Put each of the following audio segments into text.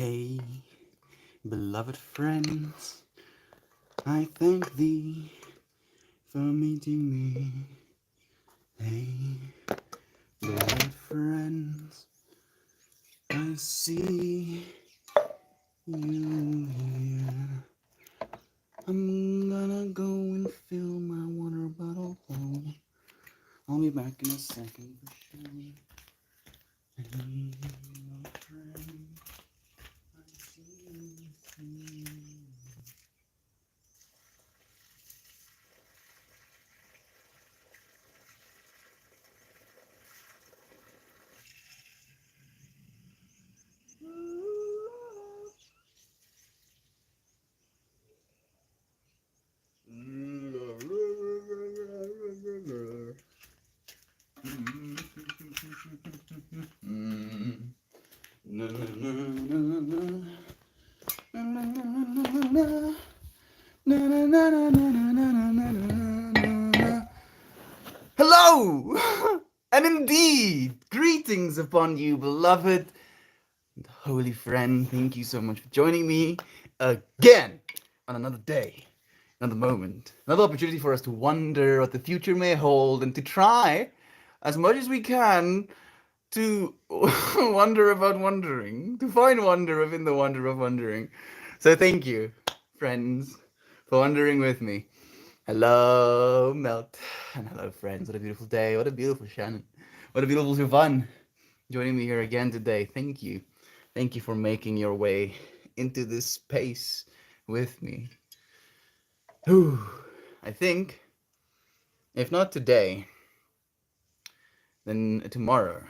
Hey, beloved friends, I thank thee for meeting me. Hey, beloved friends, I see you here. I'm gonna go and fill my water bottle full. I'll be back in a second for sure. Hey, beloved friends, I see you. Hello! And indeed, greetings upon you, beloved and holy friend. Thank you so much for joining me again on another day, another moment, another opportunity for us to wonder what the future may hold and to try as much as we can to wonder about wondering, to find wonder within the wonder of wondering. So thank you, friends, for wondering with me. Hello, Melt, and hello, friends. What a beautiful day. What a beautiful Shannon. What a beautiful Siobhan joining me here again today. Thank you. Thank you for making your way into this space with me. Whew. I think, if not today, then tomorrow,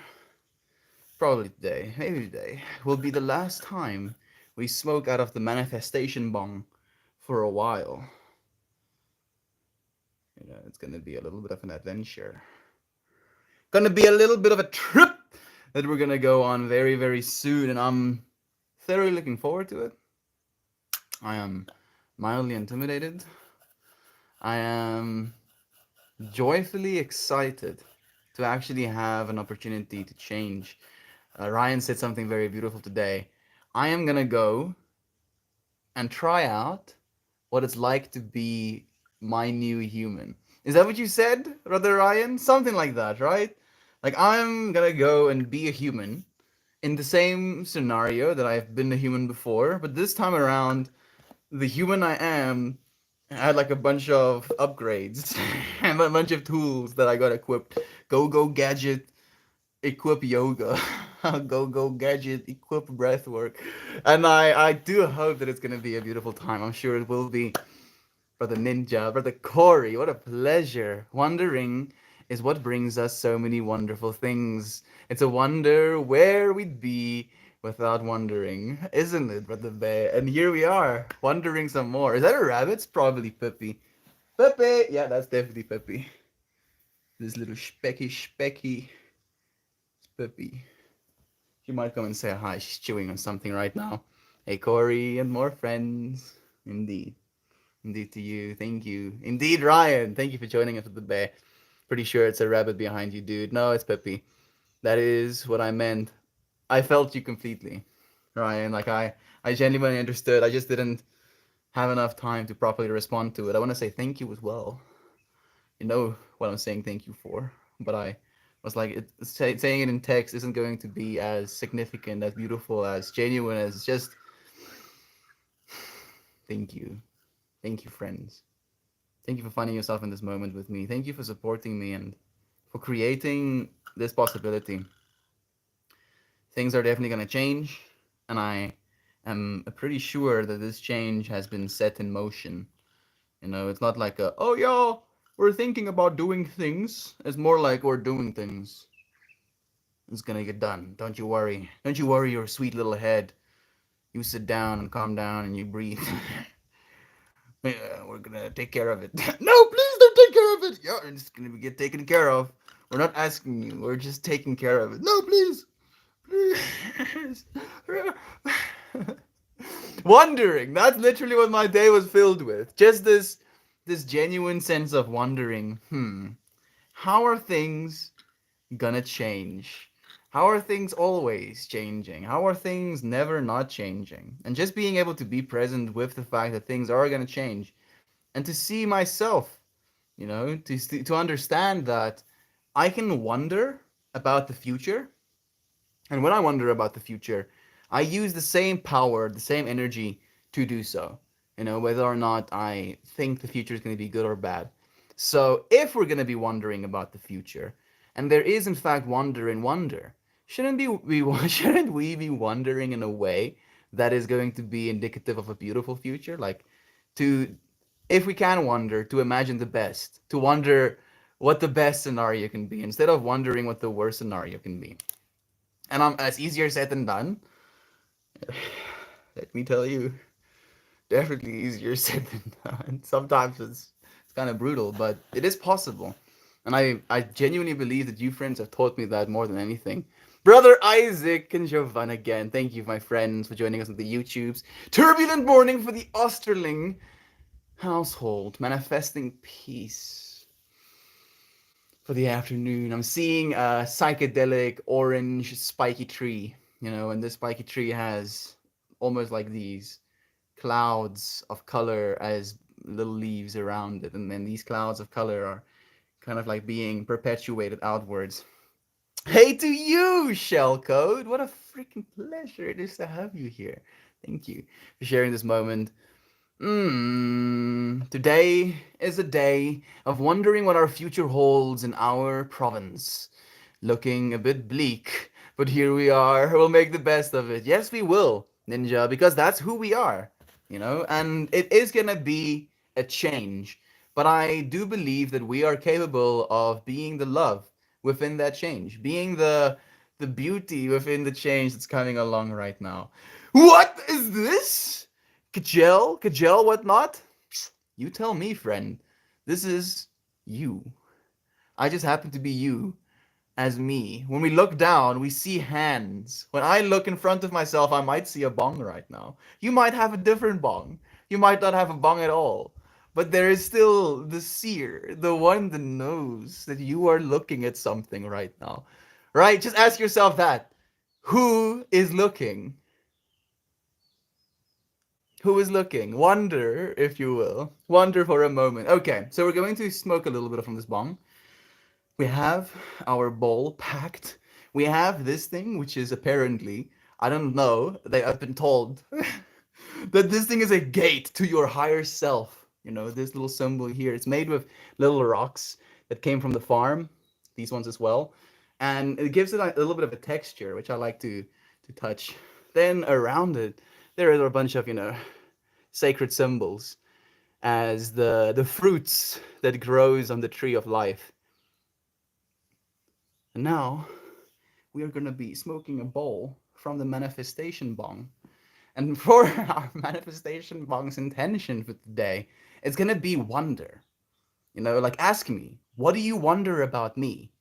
probably today, maybe today, will be the last time we smoke out of the manifestation bong for a while. It's going to be a little bit of an adventure. Going to be a little bit of a trip that we're going to go on very, very soon, and I'm thoroughly looking forward to it. I am mildly intimidated. I am joyfully excited to actually have an opportunity to change. Ryan said something very beautiful today. I am going to go and try out what it's like to be my new human. Is that what you said, Brother Ryan? Something like that, right? Like, I'm gonna go and be a human in the same scenario that I've been a human before, but this time around, the human I am had like a bunch of upgrades and a bunch of tools that I got equipped. Go gadget, equip yoga. Go gadget, equip breathwork. And I do hope that it's gonna be a beautiful time. I'm sure it will be. Brother Ninja, Brother Corey, what a pleasure. Wondering is what brings us so many wonderful things. It's a wonder where we'd be without wondering, isn't it, Brother Bear? And here we are, wondering some more. Is that a rabbit? It's probably Pippi. Pippi! Yeah, that's definitely Pippi. This little specky Pippi. She might come and say hi. She's chewing on something right now. Hey, Corey, and more friends. Indeed. Indeed to you. Thank you. Indeed, Ryan. Thank you for joining us with the bear. Pretty sure it's a rabbit behind you, dude. No, it's Peppy. That is what I meant. I felt you completely, Ryan. Like I genuinely understood. I just didn't have enough time to properly respond to it. I want to say thank you as well. You know what I'm saying thank you for, but I was like, saying it in text isn't going to be as significant, as beautiful, as genuine as just thank you. Thank you, friends. Thank you for finding yourself in this moment with me. Thank you for supporting me and for creating this possibility. Things are definitely going to change, and I am pretty sure that this change has been set in motion. It's not like oh, y'all, we're thinking about doing things. It's more like we're doing things. It's going to get done. Don't you worry. Don't you worry your sweet little head. You sit down and calm down and you breathe. Yeah, we're gonna take care of it. No, please don't take care of it. Yeah, it's gonna get taken care of. We're not asking you. We're just taking care of it. No, please, please. Wondering. That's literally what my day was filled with. Just this genuine sense of wondering. How are things gonna change? How are things always changing? How are things never not changing? And just being able to be present with the fact that things are going to change, and to see myself, to understand that I can wonder about the future. And when I wonder about the future, I use the same power, the same energy to do so. Whether or not I think the future is going to be good or bad. So if we're going to be wondering about the future, and there is in fact wonder in wonder, shouldn't we be wondering in a way that is going to be indicative of a beautiful future? Like, to, if we can wonder, to imagine the best, to wonder what the best scenario can be, instead of wondering what the worst scenario can be. And it's easier said than done. Let me tell you, definitely easier said than done. Sometimes it's kind of brutal, but it is possible. And I genuinely believe that you friends have taught me that more than anything. Brother Isaac and Jovan again, thank you, my friends, for joining us on the YouTubes. Turbulent morning for the Osterling household, manifesting peace for the afternoon. I'm seeing a psychedelic orange spiky tree, and this spiky tree has almost like these clouds of color as little leaves around it, and then these clouds of color are kind of like being perpetuated outwards. Hey to you, Shellcode! What a freaking pleasure it is to have you here. Thank you for sharing this moment. Today is a day of wondering what our future holds in our province. Looking a bit bleak, but here we are. We'll make the best of it. Yes, we will, Ninja, because that's who we are, and it is gonna be a change. But I do believe that we are capable of being the love within that change, being the beauty within the change that's coming along right now. What is this? Kajel, whatnot? You tell me, friend. This is you. I just happen to be you as me. When we look down, we see hands. When I look in front of myself, I might see a bong right now. You might have a different bong. You might not have a bong at all. But there is still the seer, the one that knows that you are looking at something right now. Right? Just ask yourself that. Who is looking? Who is looking? Wonder, if you will. Wonder for a moment. Okay, so we're going to smoke a little bit from this bong. We have our bowl packed. We have this thing, which is apparently, I don't know, I've been told that this thing is a gate to your higher self. This little symbol here. It's made with little rocks that came from the farm, these ones as well. And it gives it a little bit of a texture, which I like to touch. Then around it, there are a bunch of, sacred symbols as the fruits that grows on the tree of life. And now we are going to be smoking a bowl from the manifestation bong. And for our manifestation bong's intention for today, it's going to be wonder. Like, ask me, what do you wonder about me?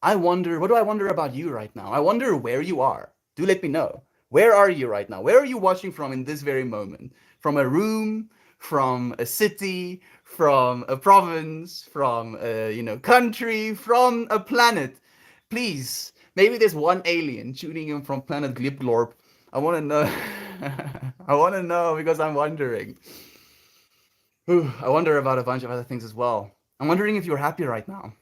What do I wonder about you right now? I wonder where you are. Do let me know. Where are you right now? Where are you watching from in this very moment? From a room, from a city, from a province, from a country, from a planet. Please, maybe there's one alien tuning in from planet Glipglorp. I want to know. I want to know because I'm wondering. I wonder about a bunch of other things as well. I'm wondering if you're happy right now.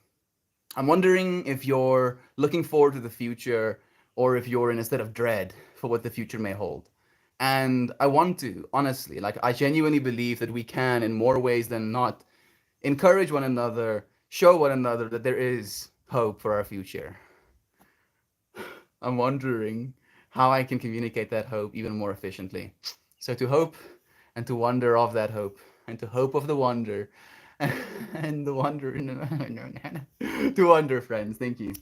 I'm wondering if you're looking forward to the future or if you're in a state of dread for what the future may hold. And I want to, honestly, like, I genuinely believe that we can, in more ways than not, encourage one another, show one another that there is hope for our future. I'm wondering how I can communicate that hope even more efficiently. So to hope and to wonder of that hope, and to hope of the wonder, and the wonder, to wonder, friends. Thank you.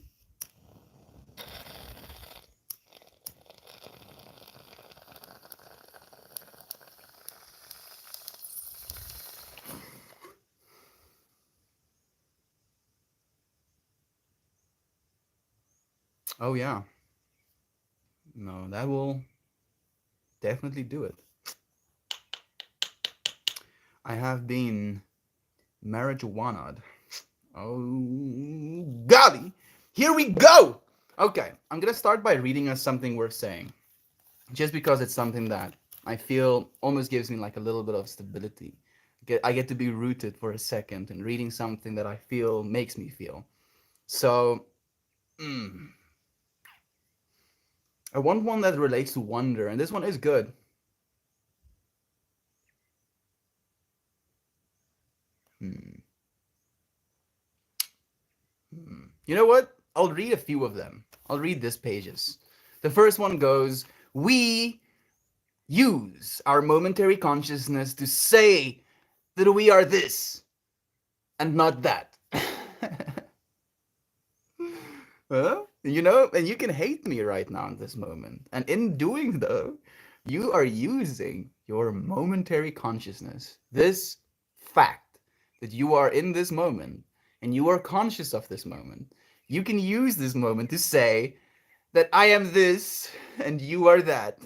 Oh yeah, no, that will definitely do it. I have been marijuana'd. Oh golly, here we go. Okay, I'm gonna start by reading us something worth saying, just because it's something that I feel almost gives me like a little bit of stability. I get to be rooted for a second and reading something that I feel makes me feel. So, mm, I want one that relates to wonder, and this one is good. Hmm. You know what? I'll read a few of them. I'll read these pages. The first one goes, we use our momentary consciousness to say that we are this and not that. Huh? You know, and you can hate me right now in this moment. And in doing though, you are using your momentary consciousness, this fact that you are in this moment and you are conscious of this moment. You can use this moment to say that I am this and you are that,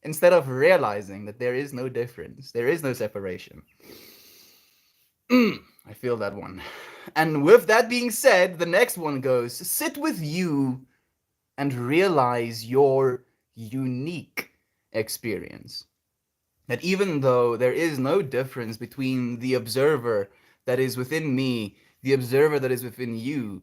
instead of realizing that there is no difference, there is no separation. I feel that one. And with that being said, the next one goes, sit with you and realize your unique experience. That even though there is no difference between the observer that is within me, the observer that is within you,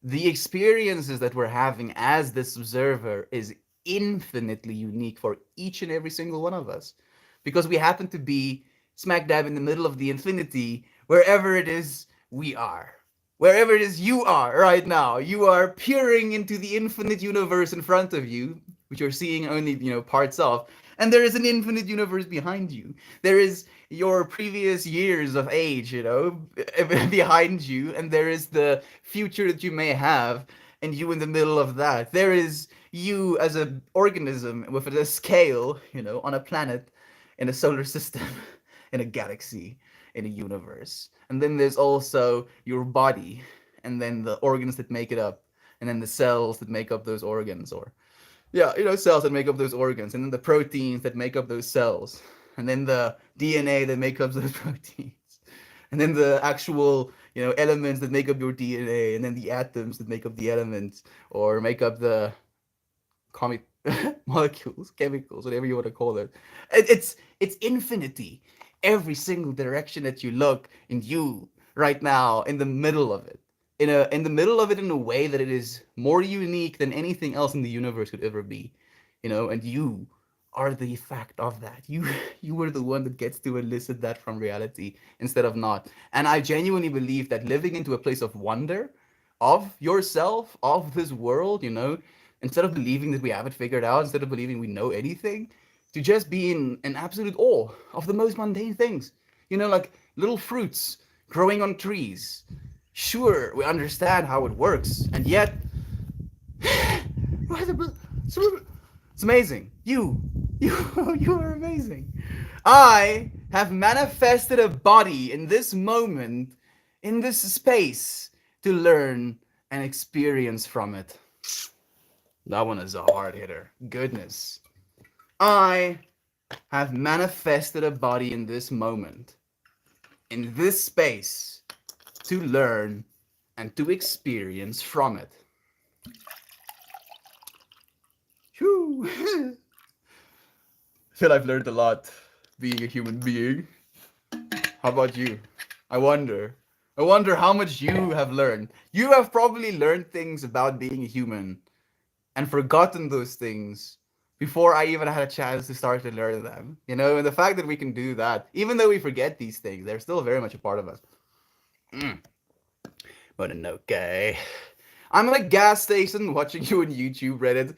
the experiences that we're having as this observer is infinitely unique for each and every single one of us. Because we happen to be smack dab in the middle of the infinity, wherever it is we are. Wherever it is you are right now, you are peering into the infinite universe in front of you, which you're seeing only, parts of, and there is an infinite universe behind you. There is your previous years of age, behind you, and there is the future that you may have, and you in the middle of that. There is you as an organism with a scale, on a planet, in a solar system, in a galaxy, in a universe. And then there's also your body, and then the organs that make it up, and then the cells that make up those organs, or yeah, cells that make up those organs, and then the proteins that make up those cells, and then the DNA that make up those proteins, and then the actual, elements that make up your DNA, and then the atoms that make up the elements, or make up the comic molecules, chemicals, whatever you want to call it. It's infinity. Every single direction that you look, and you right now in the middle of it, in the middle of it, in a way that it is more unique than anything else in the universe could ever be, and you are the fact of that. You were the one that gets to elicit that from reality instead of not. And I genuinely believe that living into a place of wonder of yourself, of this world, instead of believing that we have it figured out, instead of believing we know anything, to just be in absolute awe of the most mundane things. Like little fruits growing on trees. Sure, we understand how it works, and yet it's amazing. You are amazing. I have manifested a body in this moment, in this space, to learn and experience from it. That one is a hard hitter. Goodness. I have manifested a body in this moment, in this space, to learn and to experience from it. Whew. I feel I've learned a lot being a human being. How about you? I wonder. I wonder how much you have learned. You have probably learned things about being a human and forgotten those things before I even had a chance to start to learn them. And the fact that we can do that, even though we forget these things, they're still very much a part of us. But okay. I'm at a gas station watching you on YouTube, Reddit,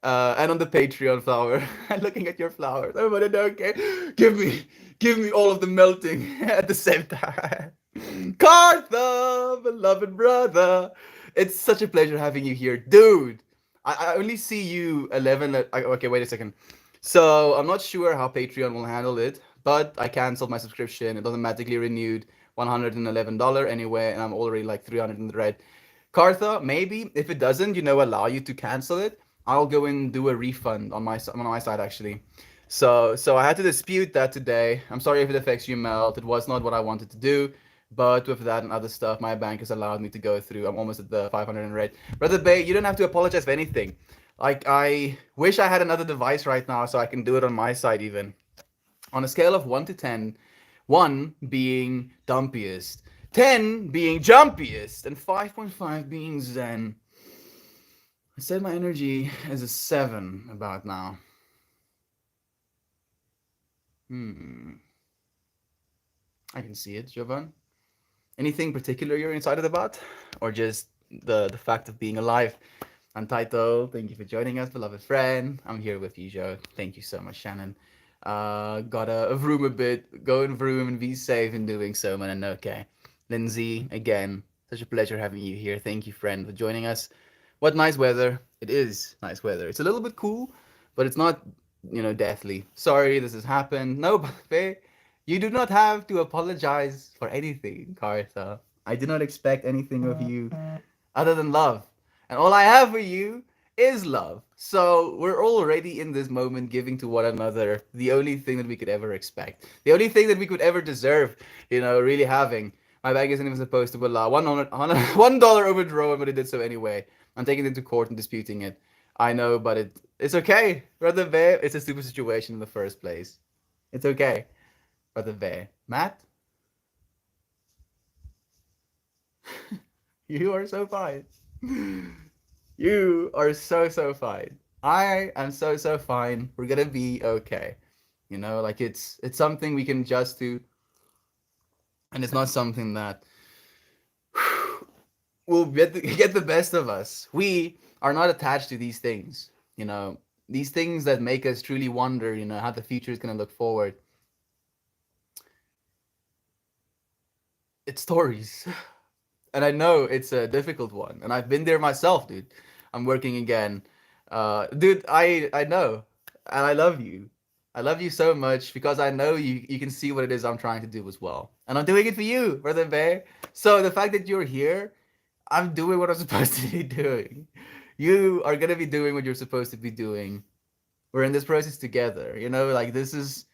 and on the Patreon flower, and looking at your flowers. I'm at okay. Give me all of the melting at the same time. Cartha, beloved brother. It's such a pleasure having you here. Dude, I only see you 11. Okay, wait a second. So I'm not sure how Patreon will handle it, but I canceled my subscription. It automatically renewed $111 anyway, and I'm already like 300 in the red. Cartha, maybe if it doesn't, allow you to cancel it, I'll go and do a refund on my side actually. So I had to dispute that today. I'm sorry if it affects you, Melt. It was not what I wanted to do, But with that and other stuff, my bank has allowed me to go through. I'm almost at the 500 in red. Brother Bay, you don't have to apologize for anything. Like, I wish I had another device right now so I can do it on my side even. On a scale of 1 to 10, 1 being dumpiest, 10 being jumpiest, and 5.5 being zen. I said my energy is a 7 about now. I can see it, Jovan. Anything particular you're excited about? Or just the fact of being alive? I'm Taito. Thank you for joining us, beloved friend. I'm here with you, Joe. Thank you so much, Shannon. Gotta vroom a bit. Go and vroom and be safe in doing so, man. And okay. Lindsay, again, such a pleasure having you here. Thank you, friend, for joining us. What nice weather. It is nice weather. It's a little bit cool, but it's not, deathly. Sorry this has happened. No, but you do not have to apologize for anything, Cartha. I do not expect anything of you other than love. And all I have for you is love. So we're already in this moment giving to one another the only thing that we could ever expect. The only thing that we could ever deserve, really having. My bank isn't even supposed to allow $1 overdraw, but it did so anyway. I'm taking it to court and disputing it. I know, but it's okay. Brother Bear, it's a stupid situation in the first place. It's okay. Brother Bear. Matt? You are so fine. You are so fine. I am so fine. We're gonna be okay. Like it's something we can adjust to, and it's not something that will get the best of us. We are not attached to these things. These things that make us truly wonder. How the future is gonna look forward. It's stories. And I know it's a difficult one, and I've been there myself, dude. I'm working again. Dude, I know, and I love you. I love you so much because I know you can see what it is I'm trying to do as well. And I'm doing it for you, Brother Bear. So the fact that you're here, I'm doing what I'm supposed to be doing. You are gonna be doing what you're supposed to be doing. We're in this process together. Like this is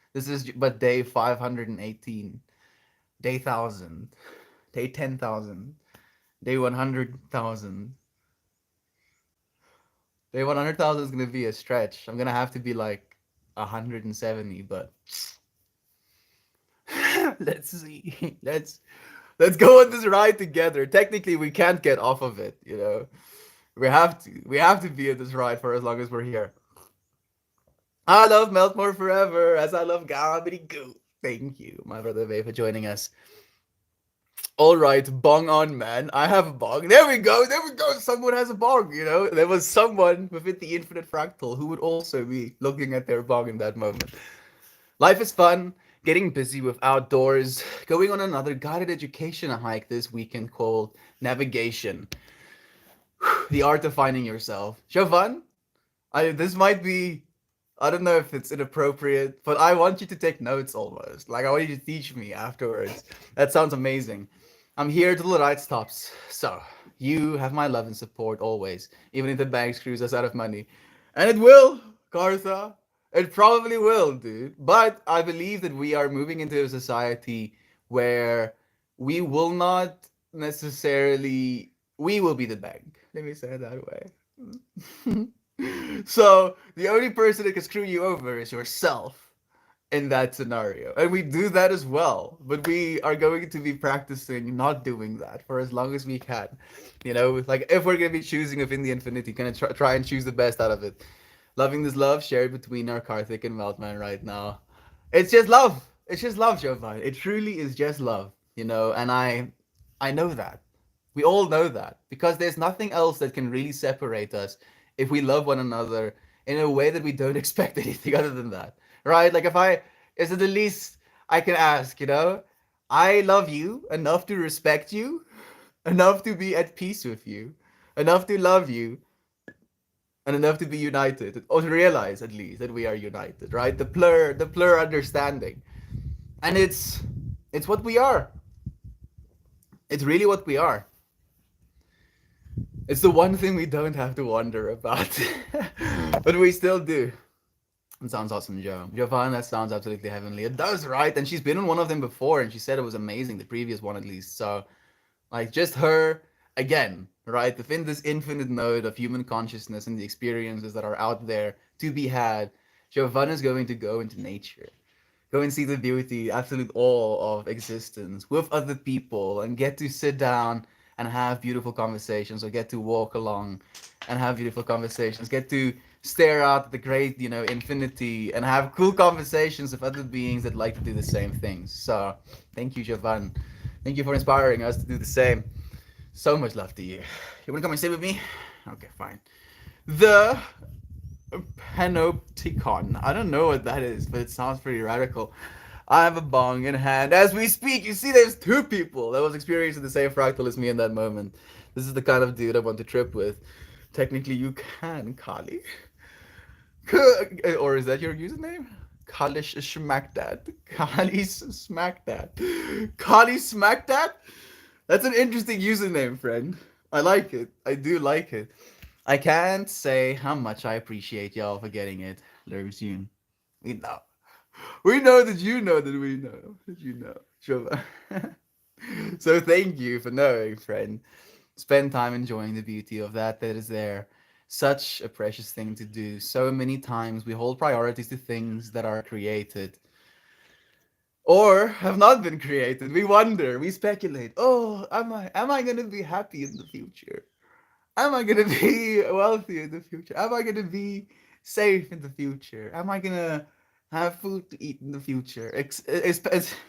but day 518, day 1,000, day 10,000. Day 100,000. Day 100,000 is gonna be a stretch. I'm gonna have to be like 170, but let's see. Let's go on this ride together. Technically, we can't get off of it. We have to be in this ride for as long as we're here. I love Meltmore forever, as I love Gabby Goo. Thank you, my brother Vay, for joining us. All right, bong on, man. I have a bong. There we go. Someone has a bong, There was someone within the infinite fractal who would also be looking at their bong in that moment. Life is fun. Getting busy with outdoors. Going on another guided education hike this weekend called Navigation. The art of finding yourself. Jovan, this might be, I don't know if it's inappropriate, but I want you to take notes almost. Like, I want you to teach me afterwards. That sounds amazing. I'm here till the ride stops. So, you have my love and support always, even if the bank screws us out of money. And it will, Cartha. It probably will, dude. But I believe that we are moving into a society where we will not necessarily, we will be the bank. Let me say it that way. So, the only person that can screw you over is yourself in that scenario. And we do that as well. But we are going to be practicing not doing that for as long as we can. Like if we're going to be choosing within the infinity, gonna try and choose the best out of it. Loving this love shared between our Karthik and Meltman right now. It's just love. It's just love, Jovan. It truly is just love, and I know that. We all know that. Because there's nothing else that can really separate us if we love one another in a way that we don't expect anything other than that. Right? Like is it the least I can ask, I love you enough to respect you, enough to be at peace with you, enough to love you, and enough to be united, or to realize at least that we are united, right? The plur understanding. And it's what we are. It's really what we are. It's the one thing we don't have to wonder about. But we still do. It sounds awesome, Joe. Jovan, that sounds absolutely heavenly. It does, right? And she's been on one of them before, and she said it was amazing, the previous one at least. So, like, just her, again, right? Within this infinite node of human consciousness and the experiences that are out there to be had, Jovan is going to go into nature. Go and see the beauty, absolute awe of existence with other people and get to sit down and have beautiful conversations, or get to walk along and have beautiful conversations, get to stare out at the great, infinity and have cool conversations with other beings that like to do the same things. So thank you, Jovan. Thank you for inspiring us to do the same. So much love to you. You want to come and stay with me? Okay, fine. The Panopticon. I don't know what that is, but it sounds pretty radical. I have a bong in hand as we speak. You see, there's two people that was experiencing the same fractal as me in that moment. This is the kind of dude I want to trip with. Technically, you can, Kali. Or is that your username? Kalish Smackdad. Kali's Smackdad. Kali Smackdad? That's an interesting username, friend. I like it. I do like it. I can't say how much I appreciate y'all for getting it. Lerzoon. We know. We know that you know that we know that you know. Sure. So thank you for knowing, friend. Spend time enjoying the beauty of that is there. Such a precious thing to do. So many times we hold priorities to things that are created or have not been created. We wonder, we speculate. Oh, am I gonna be happy in the future? Am I gonna be wealthy in the future? Am I gonna be safe in the future? Am I gonna have food to eat in the future?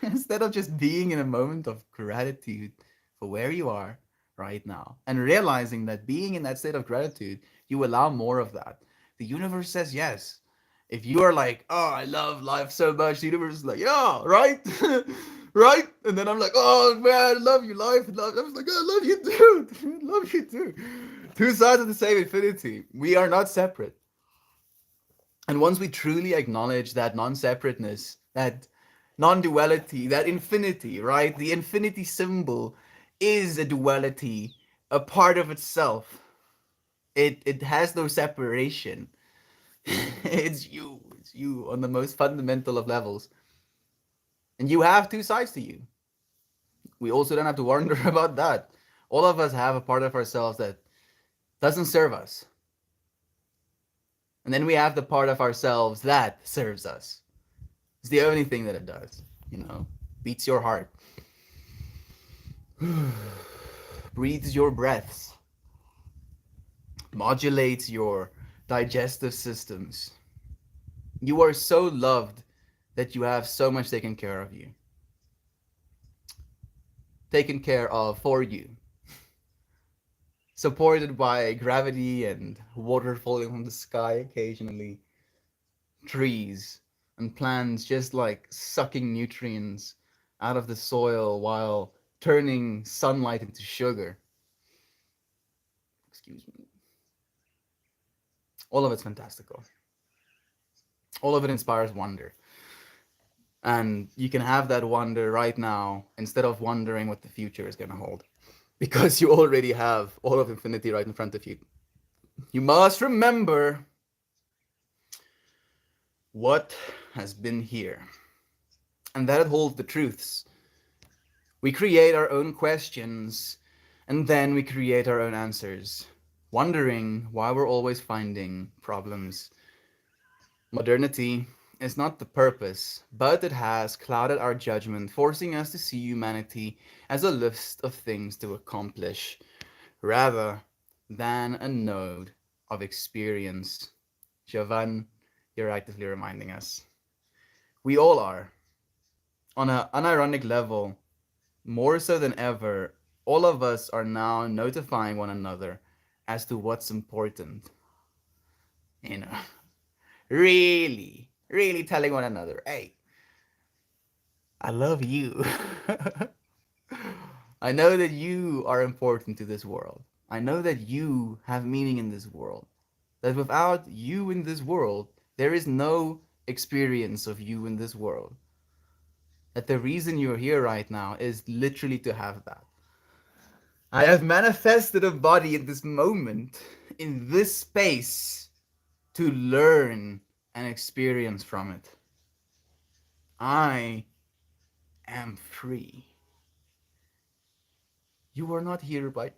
Instead of just being in a moment of gratitude for where you are right now and realizing that being in that state of gratitude, you allow more of that. The universe says yes. If you are like, oh, I love life so much, the universe is like, yeah, right? Right? And then I'm like, oh man, I love you, life. I was like, I love you too. Love you too. Two sides of the same infinity. We are not separate. And once we truly acknowledge that non-separateness, that non-duality, that infinity, right? The infinity symbol is a duality, a part of itself. It has no separation. It's you. It's you on the most fundamental of levels. And you have two sides to you. We also don't have to wonder about that. All of us have a part of ourselves that doesn't serve us. And then we have the part of ourselves that serves us. It's the only thing that it does, beats your heart, breathes your breaths, modulates your digestive systems. You are so loved that you have so much taken care of you. Taken care of for you. Supported by gravity and water falling from the sky occasionally. Trees and plants just like sucking nutrients out of the soil while turning sunlight into sugar. Excuse me. All of it's fantastical. All of it inspires wonder. And you can have that wonder right now instead of wondering what the future is going to hold. Because you already have all of infinity right in front of you. You must remember what has been here. And that holds the truths. We create our own questions, and then we create our own answers, wondering why we're always finding problems. Modernity is not the purpose, but it has clouded our judgment, forcing us to see humanity as a list of things to accomplish, rather than a node of experience. Jovan, you're actively reminding us. We all are. On an unironic level, more so than ever, all of us are now notifying one another as to what's important. You know, really, really telling one another, hey, I love you. I know that you are important to this world. I know that you have meaning in this world. That without you in this world, there is no experience of you in this world. That the reason you're here right now is literally to have that. I have manifested a body in this moment, in this space, to learn and experience from it. I am free. You are not here by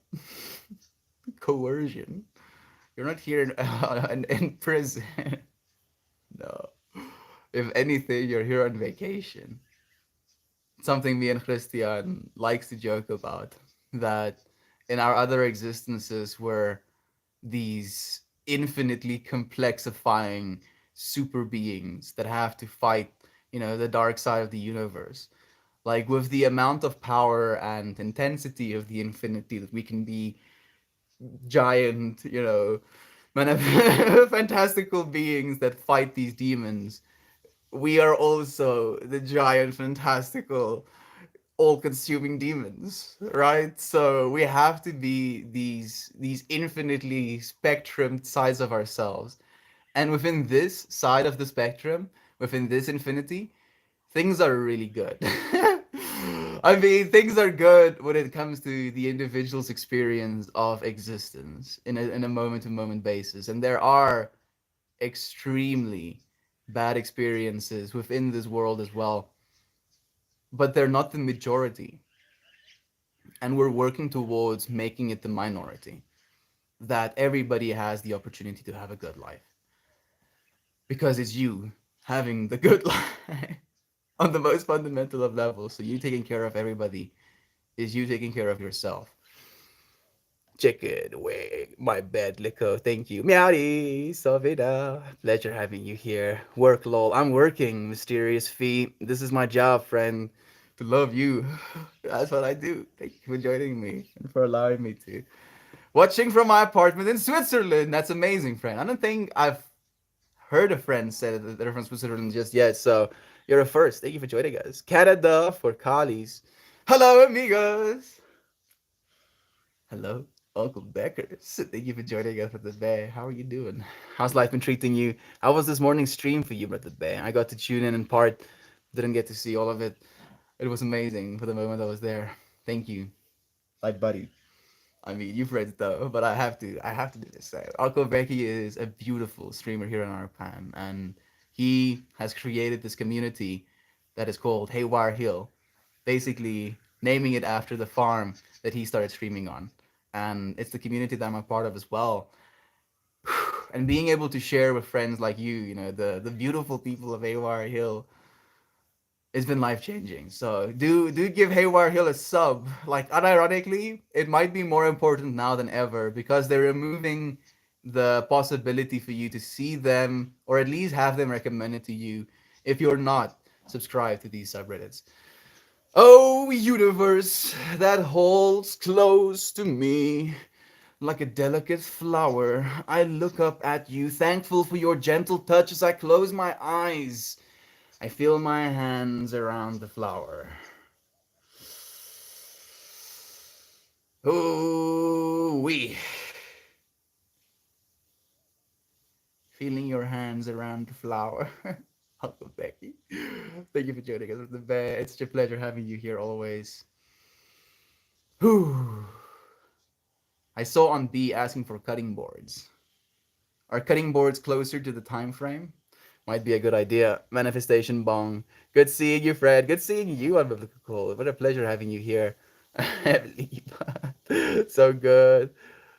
coercion. You're not here in prison. No. If anything, you're here on vacation. Something me and Christian likes to joke about, that in our other existences were these infinitely complexifying super beings that have to fight, the dark side of the universe. Like with the amount of power and intensity of the infinity, that we can be giant, fantastical beings that fight these demons. We are also the giant, fantastical, all-consuming demons, right? So we have to be these infinitely spectrum sides of ourselves, and within this side of the spectrum, within this infinity, things are really good. I mean, things are good when it comes to the individual's experience of existence in a moment to moment basis. And there are extremely bad experiences within this world as well, but they're not the majority. And we're working towards making it the minority, that everybody has the opportunity to have a good life. Because it's you having the good life on the most fundamental of levels. So you taking care of everybody is you taking care of yourself. Chicken wing, my bad, Lico. Thank you. Meowdy, Sovida. Pleasure having you here. Work lol. I'm working, mysterious feet. This is my job, friend. To love you. That's what I do. Thank you for joining me and for allowing me to. Watching from my apartment in Switzerland. That's amazing, friend. I don't think I've heard a friend say that they're from Switzerland just yet. So you're a first. Thank you for joining us. Canada for Kalis. Hello, amigos. Hello, Uncle Becker. Thank you for joining us at the Bay. How are you doing? How's life been treating you? How was this morning's stream for you at the Bay? I got to tune in part, didn't get to see all of it. It was amazing for the moment I was there. Thank you, like buddy. I mean, you've read it though, but I have to do this. Uncle Becky is a beautiful streamer here on our pan, and he has created this community that is called Haywire Hill, basically naming it after the farm that he started streaming on. And it's the community that I'm a part of as well. And being able to share with friends like you, the beautiful people of Haywire Hill, it's been life changing. So do give Haywire Hill a sub. Like unironically, it might be more important now than ever because they're removing the possibility for you to see them or at least have them recommended to you if you're not subscribed to these subreddits. Oh, universe that holds close to me like a delicate flower, I look up at you, thankful for your gentle touch as I close my eyes. I feel my hands around the flower. Oh, we. Feeling your hands around the flower. Uncle Becky. Thank you for joining us at the bed. It's such a pleasure having you here always. Whew. I saw on B asking for cutting boards. Are cutting boards closer to the time frame? Might be a good idea. Manifestation bong. Good seeing you, Fred. Good seeing you on Biblical Call. What a pleasure having you here. So good.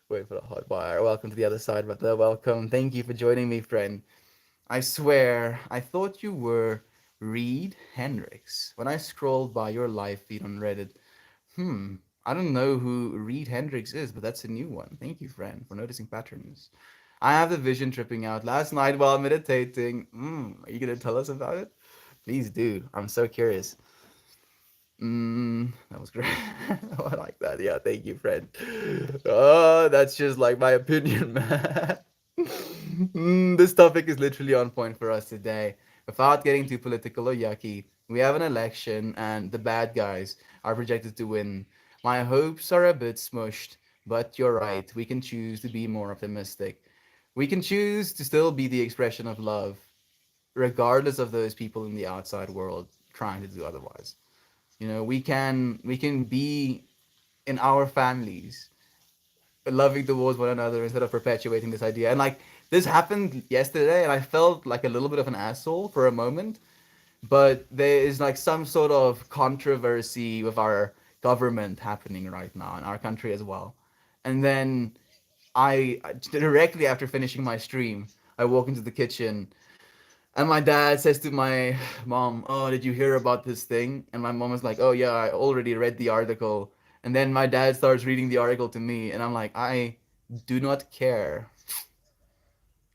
Wait for the hot wire. Welcome to the other side, but welcome. Thank you for joining me, friend. I swear, I thought you were Reed Hendricks when I scrolled by your live feed on Reddit. I don't know who Reed Hendricks is, but that's a new one. Thank you, friend, for noticing patterns. I have the vision tripping out last night while meditating. Are you gonna tell us about it? Please do. I'm so curious. That was great. I like that. Yeah, thank you, friend. Oh, that's just like my opinion, man. This topic is literally on point for us today. Without getting too political or yucky, we have an election and the bad guys are projected to win. My hopes are a bit smushed, but you're right. We can choose to be more optimistic. We can choose to still be the expression of love, regardless of those people in the outside world trying to do otherwise. We can be in our families loving towards one another instead of perpetuating this idea. And like This happened yesterday, and I felt like a little bit of an asshole for a moment. But there is like some sort of controversy with our government happening right now in our country as well. And then directly after finishing my stream, I walk into the kitchen, and my dad says to my mom, "Oh, did you hear about this thing?" And my mom is like, "Oh yeah, I already read the article." And then my dad starts reading the article to me, and I'm like, "I do not care.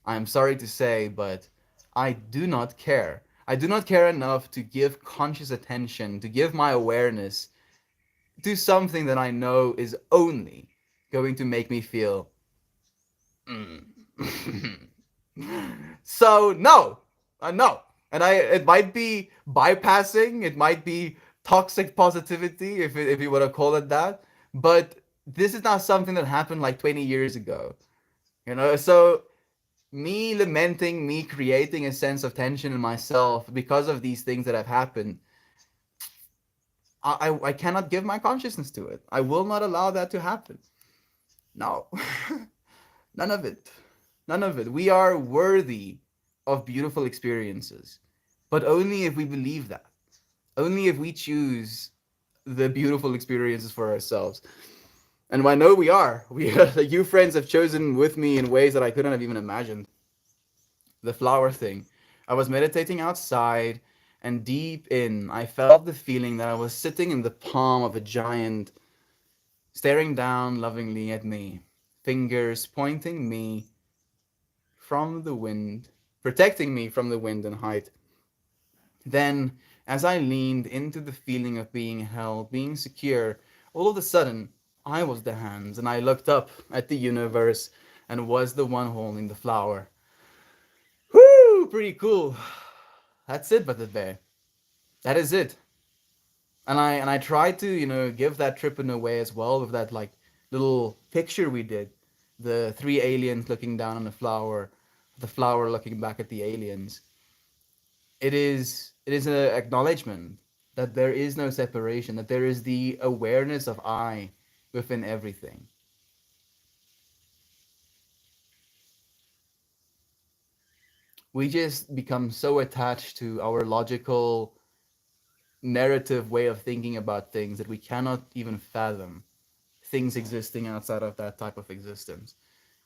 I'm sorry to say, but I do not care. I do not care enough to give conscious attention, to give my awareness to something that I know is only going to make me feel so no, no, and it might be bypassing, it might be toxic positivity, if you want to call it that, but this is not something that happened like 20 years ago, you know. So me lamenting, me creating a sense of tension in myself because of these things that have happened, I cannot give my consciousness to it. I will not allow that to happen. No. None of it. None of it. We are worthy of beautiful experiences, but only if we believe that. Only if we choose the beautiful experiences for ourselves. And I know we are. You friends have chosen with me in ways that I couldn't have even imagined. The flower thing. I was meditating outside, and deep in, I felt the feeling that I was sitting in the palm of a giant, staring down lovingly at me, fingers pointing me from the wind, protecting me from the wind and height. Then, as I leaned into the feeling of being held, being secure, all of a sudden, I was the hands, and I looked up at the universe and was the one holding the flower. Whoo! Pretty cool. That's it, but the bear. That is it. And I tried to, give that trip in a way as well with that like little picture we did. The three aliens looking down on the flower looking back at the aliens. It is an acknowledgement that there is no separation, that there is the awareness of I within everything. We just become so attached to our logical narrative way of thinking about things that we cannot even fathom things existing outside of that type of existence.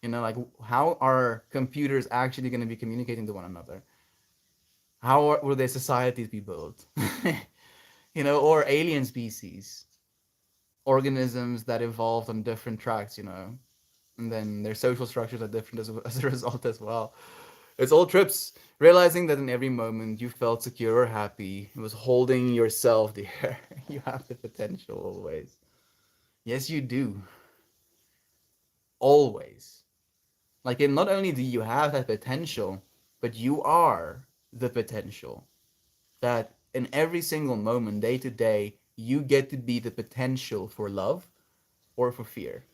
Like how are computers actually going to be communicating to one another? Will their societies be built? Or alien species, organisms that evolved on different tracks, and then their social structures are different as a result as well. It's all trips. Realizing that in every moment you felt secure or happy, it was holding yourself there. You have the potential always. Yes, you do. Always. Like, not only do you have that potential, but you are the potential. That in every single moment, day to day, you get to be the potential for love or for fear.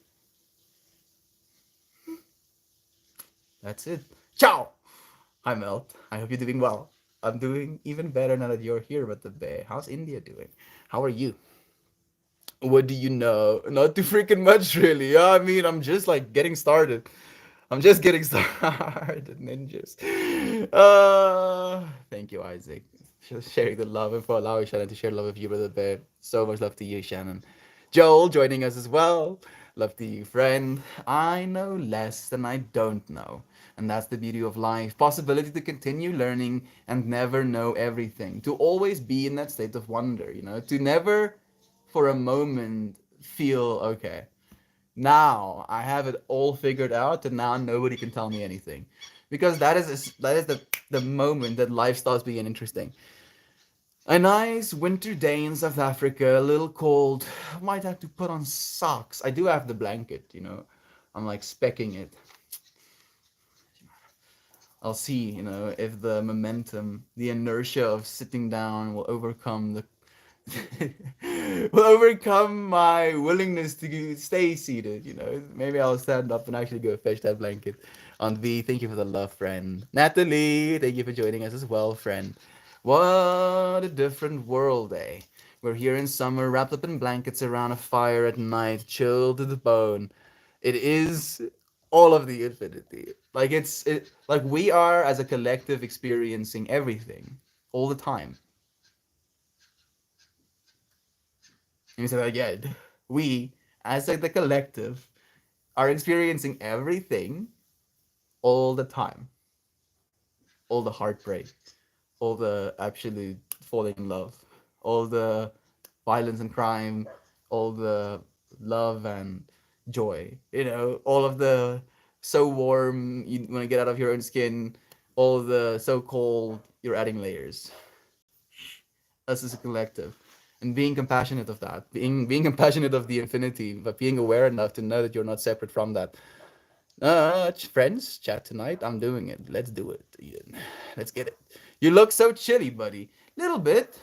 That's it. Ciao! Hi, Mel. I hope you're doing well. I'm doing even better now that you're here, but the bear. How's India doing? How are you? What do you know? Not too freaking much, really. Yeah, I mean, I'm just like getting started. I'm just getting started, ninjas. Thank you, Isaac, for sharing the love and for allowing Shannon to share love with you, brother bear. So much love to you, Shannon. Joel joining us as well. Love to you, friend. I know less than I don't know. And that's the beauty of life. Possibility to continue learning and never know everything. To always be in that state of wonder, to never for a moment feel okay. Now I have it all figured out, and now nobody can tell me anything, because that is the moment that life starts being interesting. A nice winter day in South Africa, a little cold. I might have to put on socks. I do have the blanket, I'm like specking it. I'll see, if the momentum, the inertia of sitting down will overcome the will overcome my willingness to stay seated. Maybe I'll stand up and actually go fetch that blanket. On V, thank you for the love, friend. Natalie, thank you for joining us as well, friend. What a different world, eh? We're here in summer, wrapped up in blankets around a fire at night, chilled to the bone. It is all of the infinity. Like like we are as a collective experiencing everything all the time. And you say that again. We as like the collective are experiencing everything all the time. All the heartbreak, all the absolute falling in love, all the violence and crime, all the love and joy, all of the so warm you want to get out of your own skin, all the so cold you're adding layers. Us as a collective. And being compassionate of that, being compassionate of the infinity, but being aware enough to know that you're not separate from that. Friends, chat tonight. I'm doing it. Let's do it, Ian. Let's get it. You look so chilly, buddy. Little bit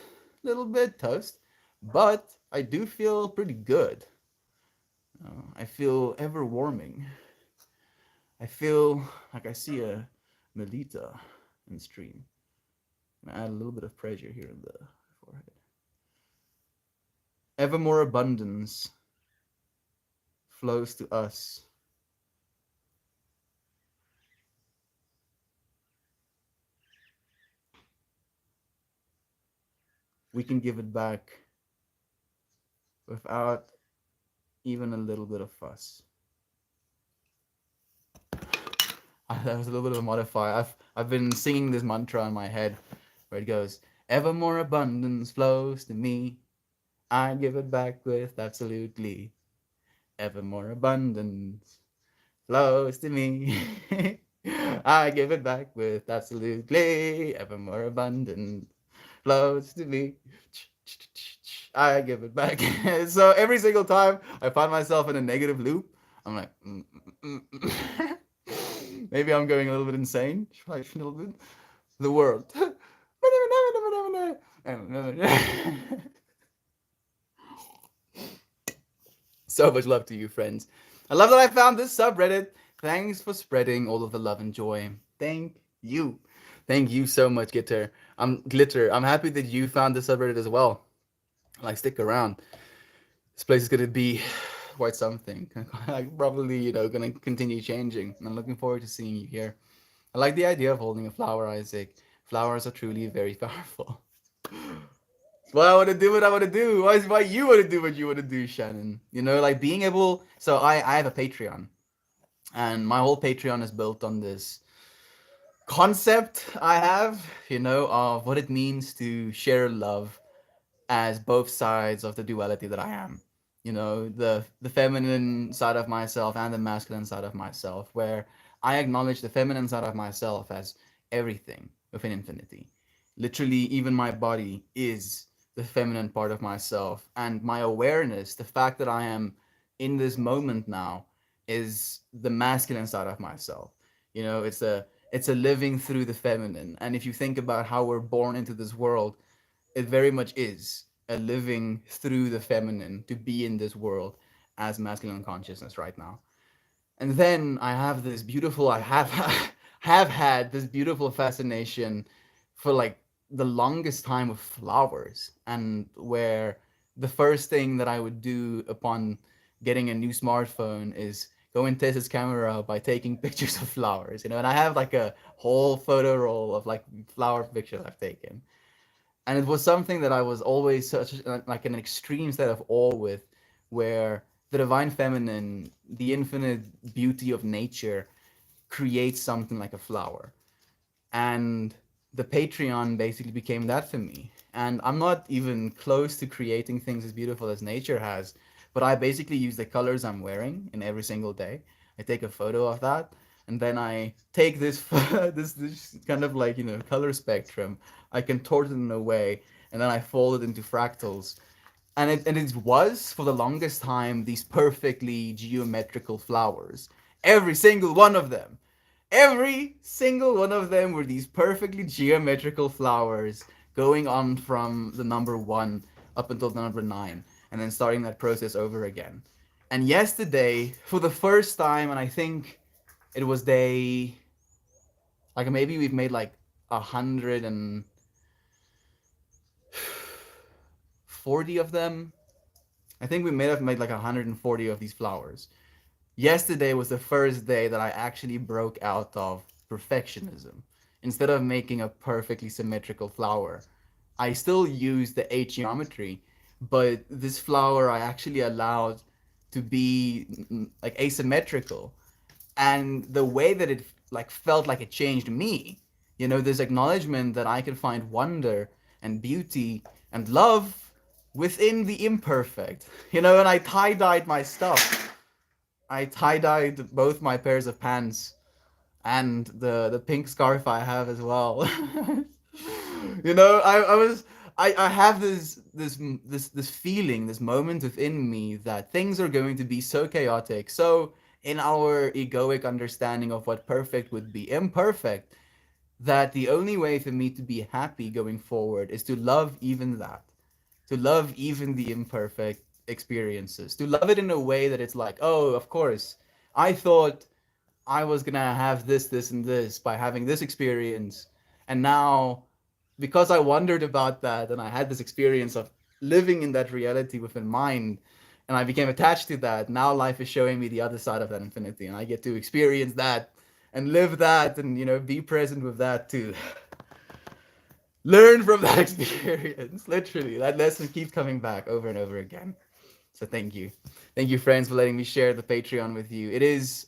toast, but I do feel pretty good. I feel ever warming. I feel like I see a Melita in stream. I add a little bit of pressure here in the forehead. Ever more abundance flows to us. We can give it back without even a little bit of fuss. That was a little bit of a modifier. I've been singing this mantra in my head where it goes, ever more abundance flows to me. I give it back with absolutely. Ever more abundance flows to me. I give it back with absolutely. Ever more abundance flows to me. I give it back. So every single time I find myself in a negative loop, I'm like, maybe I'm going a little bit insane. A little bit. The world. So much love to you, friends. I love that I found this subreddit. Thanks for spreading all of the love and joy. Thank you. Thank you so much, Glitter. I'm happy that you found this subreddit as well. Like, stick around. This place is gonna be quite something. Like, probably, gonna continue changing. I'm looking forward to seeing you here. I like the idea of holding a flower, Isaac. Flowers are truly very powerful. Why I want to do what I want to do. Why you want to do what you want to do, Shannon? Like being able. So I have a Patreon, and my whole Patreon is built on this concept I have, of what it means to share love as both sides of the duality that I am. The feminine side of myself and the masculine side of myself, where I acknowledge the feminine side of myself as everything within infinity. Literally, even my body is the feminine part of myself, and my awareness, the fact that I am in this moment now, is the masculine side of myself. It's a living through the feminine. And if you think about how we're born into this world, it very much is a living through the feminine to be in this world as masculine consciousness right now. And then I have have had this beautiful fascination for like the longest time with flowers, and where the first thing that I would do upon getting a new smartphone is go and test its camera by taking pictures of flowers, and I have like a whole photo roll of like flower pictures I've taken. And it was something that I was always such like an extreme state of awe with, where the divine feminine, the infinite beauty of nature, creates something like a flower. And the Patreon basically became that for me. And I'm not even close to creating things as beautiful as nature has, but I basically use the colors I'm wearing in every single day. I take a photo of that, and then I take this this kind of like color spectrum. I contort it in a way, and then I fold it into fractals. And it was for the longest time these perfectly geometrical flowers. Every single one of them. Every single one of them were these perfectly geometrical flowers going on from the number 1 up until the number 9, and then starting that process over again. And yesterday, for the first time, and I think it was day, like maybe we've made like 140 of them. I think we may have made like 140 of these flowers. Yesterday was the first day that I actually broke out of perfectionism. Instead of making a perfectly symmetrical flower, I still use the H geometry, but this flower I actually allowed to be like asymmetrical. And the way that it like felt like it changed me, this acknowledgement that I can find wonder and beauty and love within the imperfect. And I tie-dyed my stuff. I tie-dyed both my pairs of pants and the pink scarf I have as well. I was I have this feeling, this moment within me that things are going to be so chaotic. So in our egoic understanding of what perfect would be imperfect, that the only way for me to be happy going forward is to love even that, to love even the imperfect experiences, to love it in a way that it's like, oh, of course, I thought I was gonna have this, and this by having this experience. And now, because I wondered about that and I had this experience of living in that reality within mind, and I became attached to that, now life is showing me the other side of that infinity, and I get to experience that and live that and, be present with that too. Learn from that experience. Literally, that lesson keeps coming back over and over again. So thank you. Thank you, friends, for letting me share the Patreon with you. It is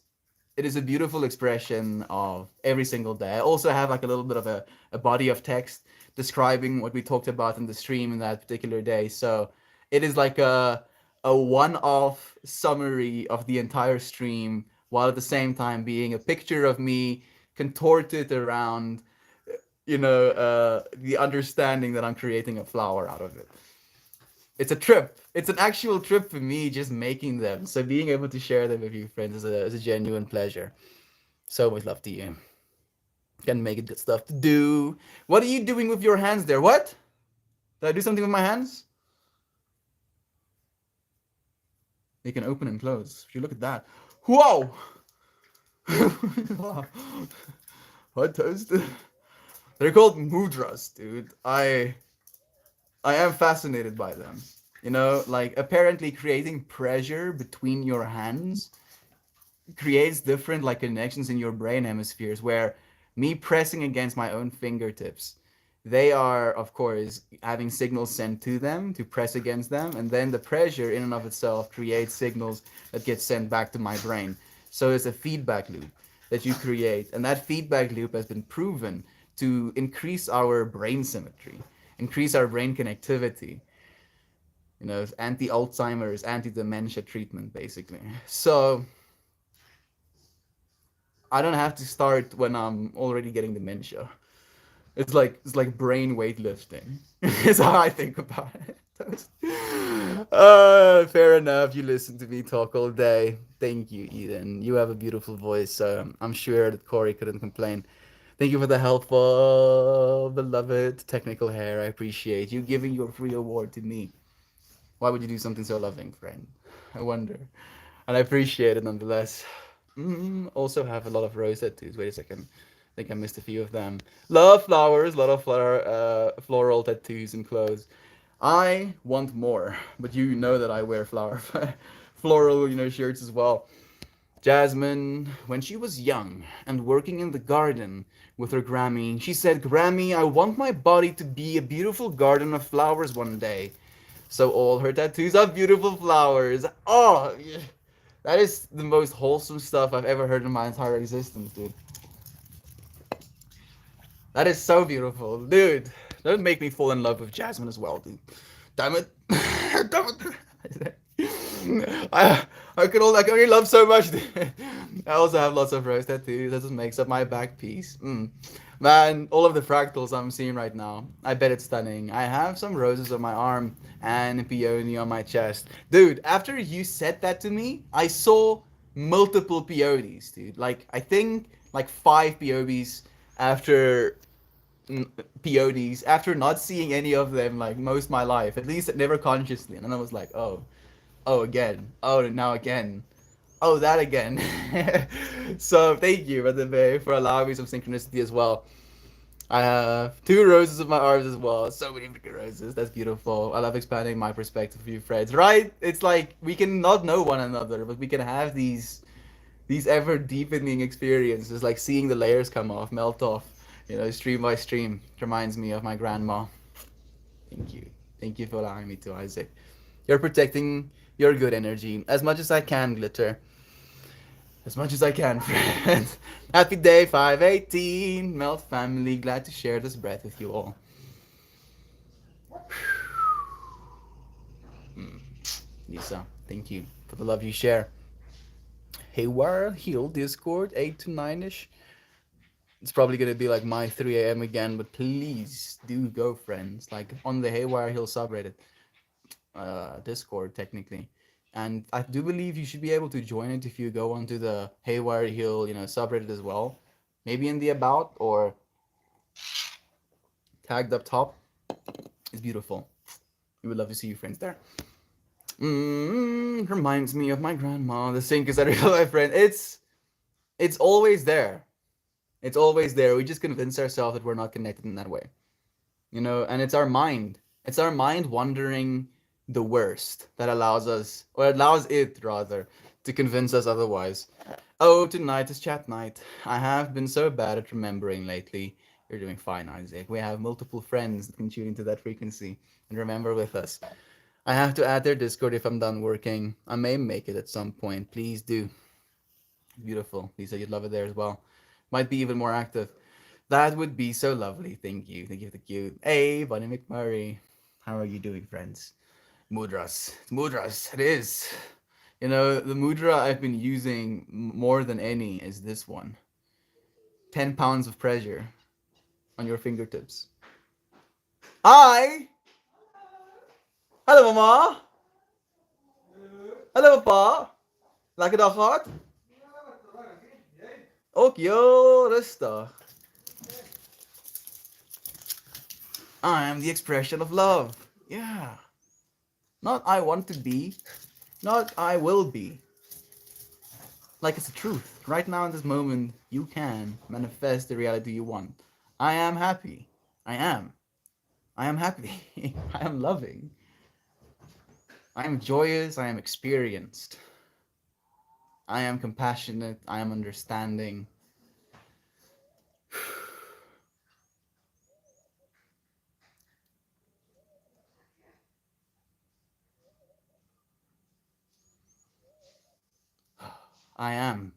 a beautiful expression of every single day. I also have like a little bit of a body of text describing what we talked about in the stream in that particular day. So it is like a one-off summary of the entire stream, while at the same time being a picture of me contorted around, the understanding that I'm creating a flower out of it. It's a trip. It's an actual trip for me just making them. So being able to share them with you friends is a genuine pleasure. So much love to you. Can make it good stuff to do. What are you doing with your hands there? What? Did I do something with my hands? They can open and close. If you look at that. Whoa! What toast? They're called mudras, dude. I am fascinated by them. Like apparently creating pressure between your hands creates different like connections in your brain hemispheres, where me pressing against my own fingertips, they are of course having signals sent to them to press against them, and then the pressure in and of itself creates signals that get sent back to my brain. So it's a feedback loop that you create, and that feedback loop has been proven to increase our brain symmetry, increase our brain connectivity. It's anti-Alzheimer's, anti-dementia treatment, basically. So I don't have to start when I'm already getting dementia. It's like brain weightlifting. Is how I think about it. Fair enough. You listen to me talk all day. Thank you, Eden. You have a beautiful voice, so I'm sure that Corey couldn't complain. Thank you for the helpful, beloved technical hair. I appreciate you giving your free award to me. Why would you do something so loving, friend? I wonder. And I appreciate it nonetheless. Also have a lot of rose tattoos. Wait a second. I think I missed a few of them. Love flowers, a lot of floral tattoos and clothes. I want more, but you know that I wear floral, shirts as well. Jasmine, when she was young and working in the garden with her Grammy, she said, Grammy, I want my body to be a beautiful garden of flowers one day. So all her tattoos are beautiful flowers. Oh, yeah. That is the most wholesome stuff I've ever heard in my entire existence, dude. That is so beautiful, dude. Don't make me fall in love with Jasmine as well, dude. Damn it. Damn it. I can only love so much. Dude. I also have lots of rose tattoos. That just makes up my back piece. Man, all of the fractals I'm seeing right now, I bet it's stunning. I have some roses on my arm and a peony on my chest. Dude, after you said that to me, I saw multiple peonies, dude. Like, I think like 5 peonies after peonies after not seeing any of them like most of my life, at least never consciously. And then I was like, oh, again. Oh, now again. Oh, that again. So thank you, Brother Bay, for allowing me some synchronicity as well. I have 2 roses in my arms as well. So many freaking roses. That's beautiful. I love expanding my perspective of you, friends. Right? It's like we can not know one another, but we can have these these ever deepening experiences, like seeing the layers come off, melt off, stream by stream, reminds me of my grandma. Thank you. Thank you for allowing me to, Isaac. You're protecting your good energy as much as I can, Glitter. As much as I can, friends. Happy day 518. Melt family, glad to share this breath with you all. Lisa, thank you for the love you share. Haywire Hill Discord, 8 to 9 ish. It's probably gonna be like my 3 a.m. again, but please do go, friends. Like on the Haywire Hill subreddit, Discord, technically. And I do believe you should be able to join it if you go onto the Haywire Hill, subreddit as well. Maybe in the about or tagged up top. It's beautiful. We would love to see you friends there. Reminds me of my grandma. The sink is a real life friend. It's always there. It's always there. We just convince ourselves that we're not connected in that way. And it's our mind. It's our mind wondering the worst that allows us, or allows it rather, to convince us otherwise. Oh, tonight is chat night. I have been so bad at remembering lately. You're doing fine, Isaac. We have multiple friends that can tune into that frequency and remember with us. I have to add their Discord if I'm done working. I may make it at some point. Please do. Beautiful. Lisa, you'd love it there as well. Might be even more active. That would be so lovely. Thank you. Thank you. Thank you. Hey, Bunny McMurray. How are you doing, friends? Mudras. It's mudras. It is. The mudra I've been using more than any is this one. 10 pounds of pressure on your fingertips. Hi! Hallo mama! Hallo papa! Lekker dag gehad? Ook joh, rustig. I am the expression of love. Yeah. Not I want to be, not I will be. Like it's the truth. Right now in this moment, you can manifest the reality you want. I am happy. I am. I am happy. I am loving. I am joyous. I am experienced. I am compassionate. I am understanding. I am.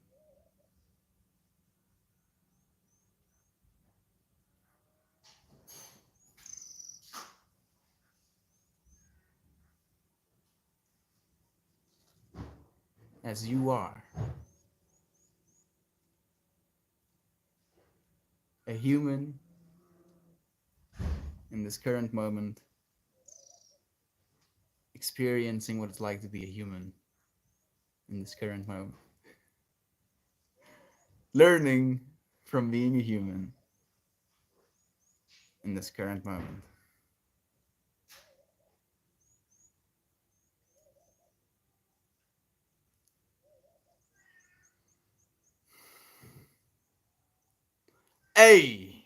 As you are. A human in this current moment, experiencing what it's like to be a human in this current moment. Learning from being a human in this current moment. Hey,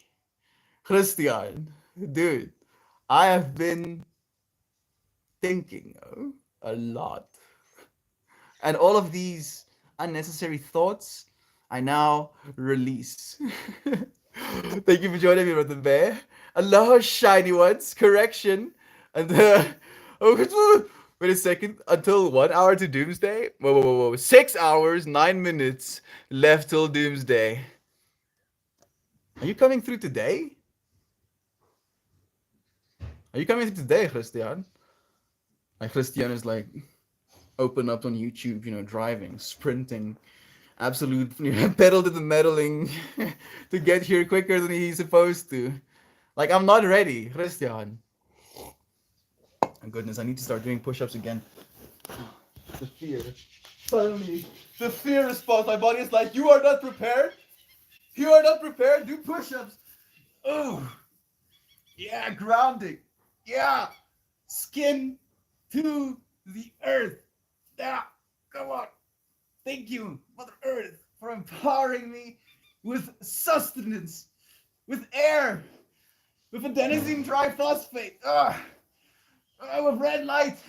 Christian, dude, I have been thinking a lot. And all of these unnecessary thoughts I now release. Thank you for joining me, Brother Bear. Aloha, shiny ones. Correction. And wait a second. Until 1 hour to doomsday? Whoa. 6 hours, 9 minutes left till doomsday. Are you coming through today? Are you coming through today, Christian? Like Christian is like open up on YouTube, driving, sprinting, absolute pedal to the medaling to get here quicker than he's supposed to. Like I'm not ready, Christian. My goodness, I need to start doing push-ups again. The fear. Suddenly, the fear response. My body is like, you are not prepared. You are not prepared. Do push-ups. Oh, yeah, grounding. Yeah, skin to the earth. Yeah, come on. Thank you, Mother Earth, for empowering me with sustenance, with air, with adenosine triphosphate, with red light.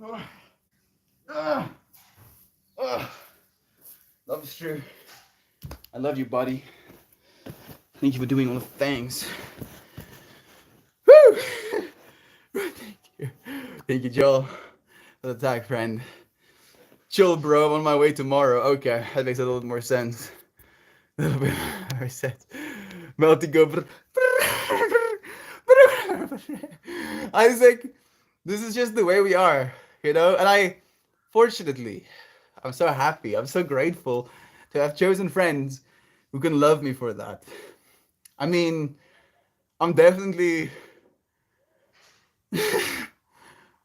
Oh, ah, oh. Love is true. I love you, buddy. Thank you for doing all the things. Woo! Thank you. Thank you, Joel, for the tag, friend. Chill, bro. I'm on my way tomorrow. Okay, that makes a little bit more sense. A little bit more sense. Melty go. Isaac, this is just the way we are, you know? And fortunately, I'm so happy. I'm so grateful to have chosen friends who can love me for that. I mean, I'm definitely a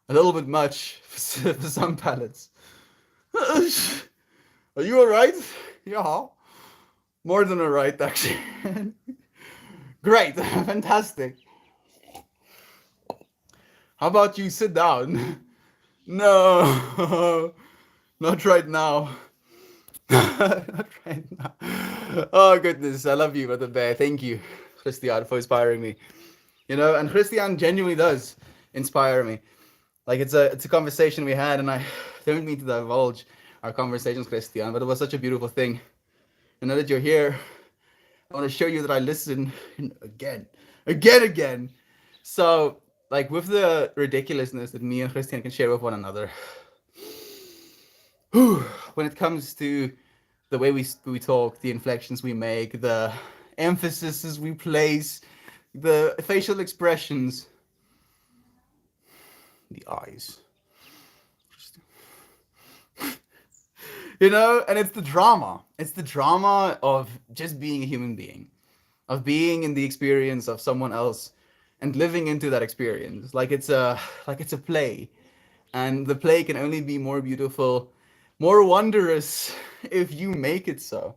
little bit much for some palettes. Are you alright? Yeah. More than alright, actually. Great. Fantastic. How about you sit down? No. Not right now. Not right now. Oh, goodness. I love you, Brother Bear. Thank you, Christian, for inspiring me. You know, and Christian genuinely does inspire me. Like it's a conversation we had, and I don't mean to divulge our conversations, Christian, but it was such a beautiful thing. And now that you're here, I want to show you that I listen again. So, like with the ridiculousness that me and Christian can share with one another, when it comes to the way we talk, the inflections we make, the emphases we place, the facial expressions, the eyes. You know, and it's the drama. It's the drama of just being a human being, of being in the experience of someone else and living into that experience. Like it's a play. And the play can only be more beautiful, more wondrous if you make it so.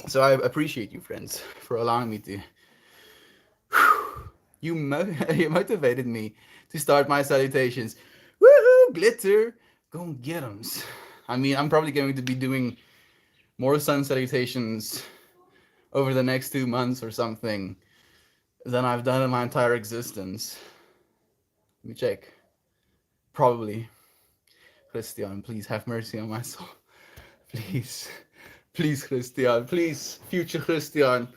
So I appreciate you, friends, for allowing me to. You motivated me to start my salutations. Woohoo! Glitter! Go and get 'em. I mean, I'm probably going to be doing more sun salutations over the next 2 months or something than I've done in my entire existence. Let me check. Probably. Christian, please have mercy on my soul. Please. Please, Christian. Please, future Christian.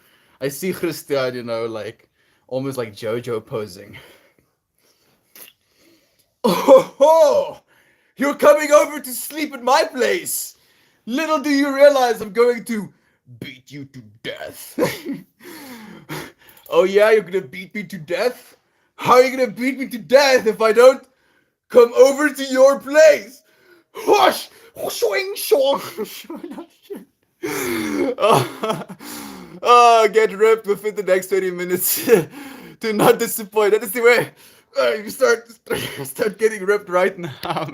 I see Christian, you know, like almost like JoJo posing. Oh, you're coming over to sleep at my place. Little do you realize I'm going to beat you to death. Oh yeah, you're gonna beat me to death? How are you gonna beat me to death if I don't come over to your place? Whoosh! Swing, swing, oh, get ripped within the next 20 minutes. Do not disappoint. That is the way you start getting ripped right now.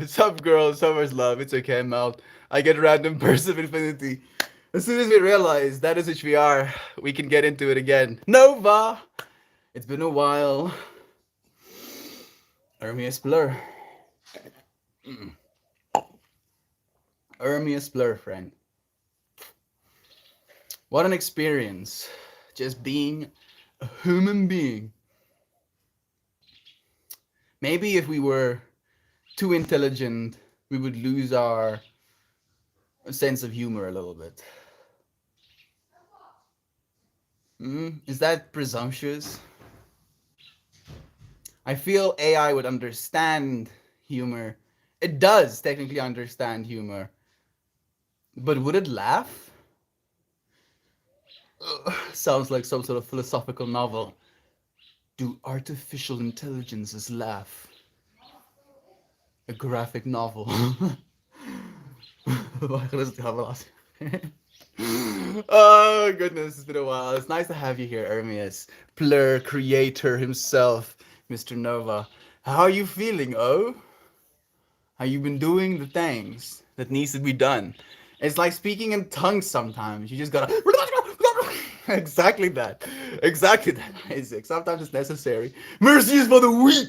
Some girls, summer's love. It's okay, Mel. I get random bursts of infinity. As soon as we realize that is which we are, we can get into it again. Nova! It's been a while. Ermias Blur. Ermias Blur, friend. What an experience. Just being a human being. Maybe if we were too intelligent, we would lose our sense of humor a little bit. Is that presumptuous? I feel AI would understand humor. It does technically understand humor. But would it laugh? Sounds like some sort of philosophical novel. Do artificial intelligences laugh? A graphic novel. Oh goodness, it's been a while. It's nice to have you here, Ermias. Blur creator himself, Mr. Nova. How are you feeling, oh? How you been doing the things that needs to be done? It's like speaking in tongues sometimes. You just gotta exactly that. Exactly that, Isaac. Sometimes it's necessary. Mercy is for the weak.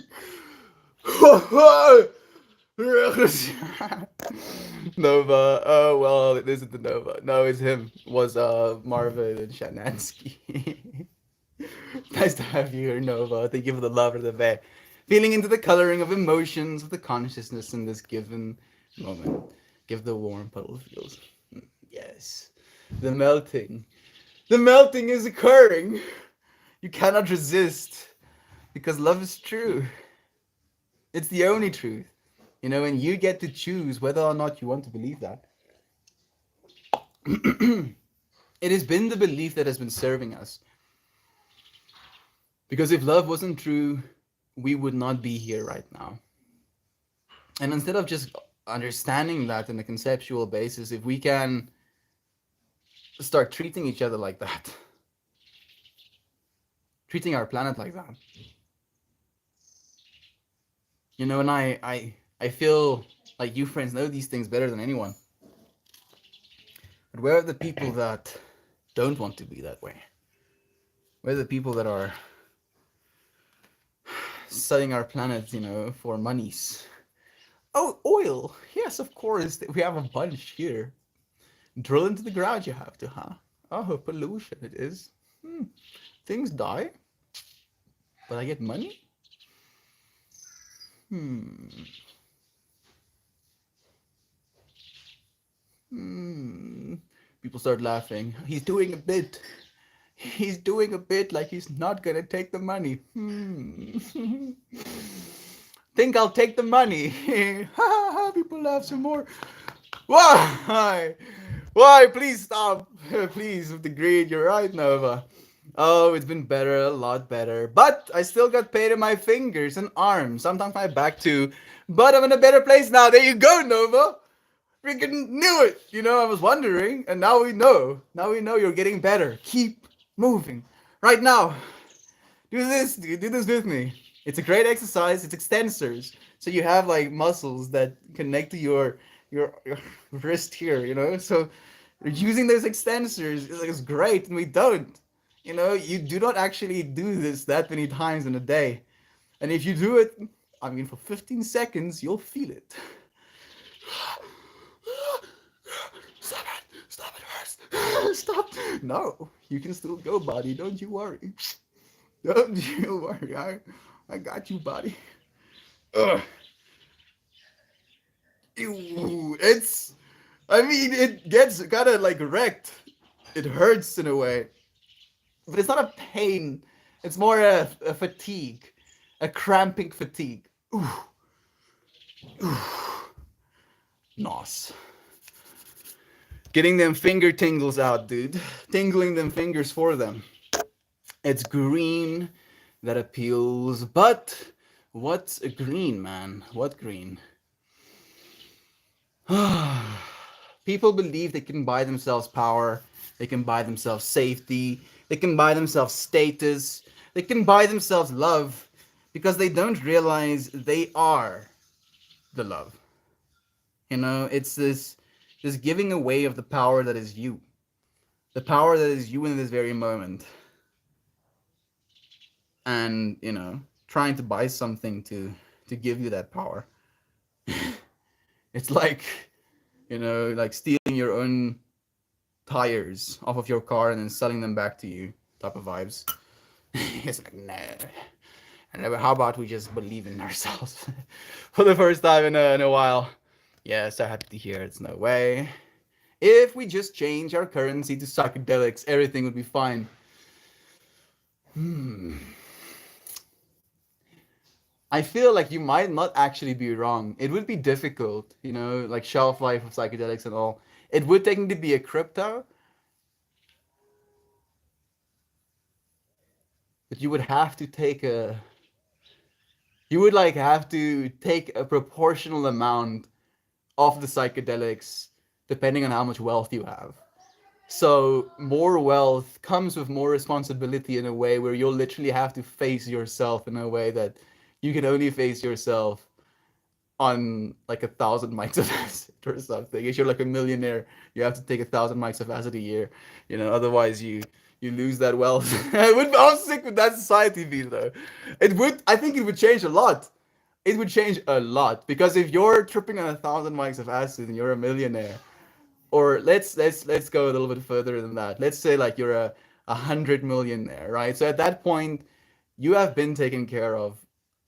Nova. Oh well, it isn't the Nova. No, it's him. It was Marvin Shanansky. Nice to have you here, Nova. Thank you for the love of the vet. feeling into the coloring of emotions of the consciousness in this given moment. Give the warm puddle feels. Yes. The melting. The melting is occurring. You cannot resist because love is true. It's the only truth. You know, and you get to choose whether or not you want to believe that. It has been the belief that has been serving us. Because if love wasn't true, we would not be here right now. And instead of just understanding that in a conceptual basis, if we can start treating each other like that, treating our planet like that, you know, and I feel like you friends know these things better than anyone. But where are the people that don't want to be that way? Where are the people that are selling our planet, you know, for monies? Oh, oil. Yes, of course. We have a bunch here. Drill into the ground you have to, huh? Oh, pollution it is. Things die. But I get money? People start laughing. He's doing a bit. He's doing a bit like he's not gonna take the money. Think I'll take the money. People laugh some more. Why? Why? Please stop. Please, with the greed. You're right, Nova. Oh, it's been better, a lot better. But I still got pain in my fingers and arms, sometimes my back too. But I'm in a better place now. There you go, Nova. Freaking knew it. You know, I was wondering, and now we know. Now we know you're getting better. Keep moving. Right now. Do this, dude. Do this with me. It's a great exercise. It's extensors. So you have like muscles that connect to your wrist here, you know? So using those extensors is great, and we don't. You know, you do not actually do this that many times in a day. And if you do it, I mean, for 15 seconds, you'll feel it. Stop it. Stop it first. Stop. No, you can still go, buddy. Don't you worry. Don't you worry. I got you, buddy. Ugh. Ew, I mean, it gets kind of like wrecked. It hurts in a way. But it's not a pain. It's more a fatigue. A cramping fatigue. Ooh. Ooh. Nos. Getting them finger tingles out, dude. Tingling them fingers for them. It's green that appeals. But what's a green, man? What green? People believe they can buy themselves power. They can buy themselves safety. They can buy themselves status. They can buy themselves love because they don't realize they are the love. You know, it's this giving away of the power that is you. The power that is you in this very moment. And, you know, trying to buy something to give you that power. It's like, you know, like stealing your own tires off of your car and then selling them back to you type of vibes. It's like, nah. How about we just believe in ourselves for the first time in a while? Yeah, so happy to hear it's no way. If we just change our currency to psychedelics, everything would be fine. I feel like you might not actually be wrong. It would be difficult, you know, like shelf life of psychedelics and all. It would technically be a crypto, but you would have to take a proportional amount of the psychedelics depending on how much wealth you have. So more wealth comes with more responsibility in a way where you'll literally have to face yourself in a way that you can only face yourself on like 1,000 mics of acid or something. If you're like a millionaire, you have to take 1,000 mics of acid a year. You know, otherwise you lose that wealth. How sick would that society be though? I think it would change a lot. It would change a lot because if you're tripping on 1,000 mics of acid and you're a millionaire, or let's go a little bit further than that. Let's say like you're a 100 millionaire, right? So at that point, you have been taken care of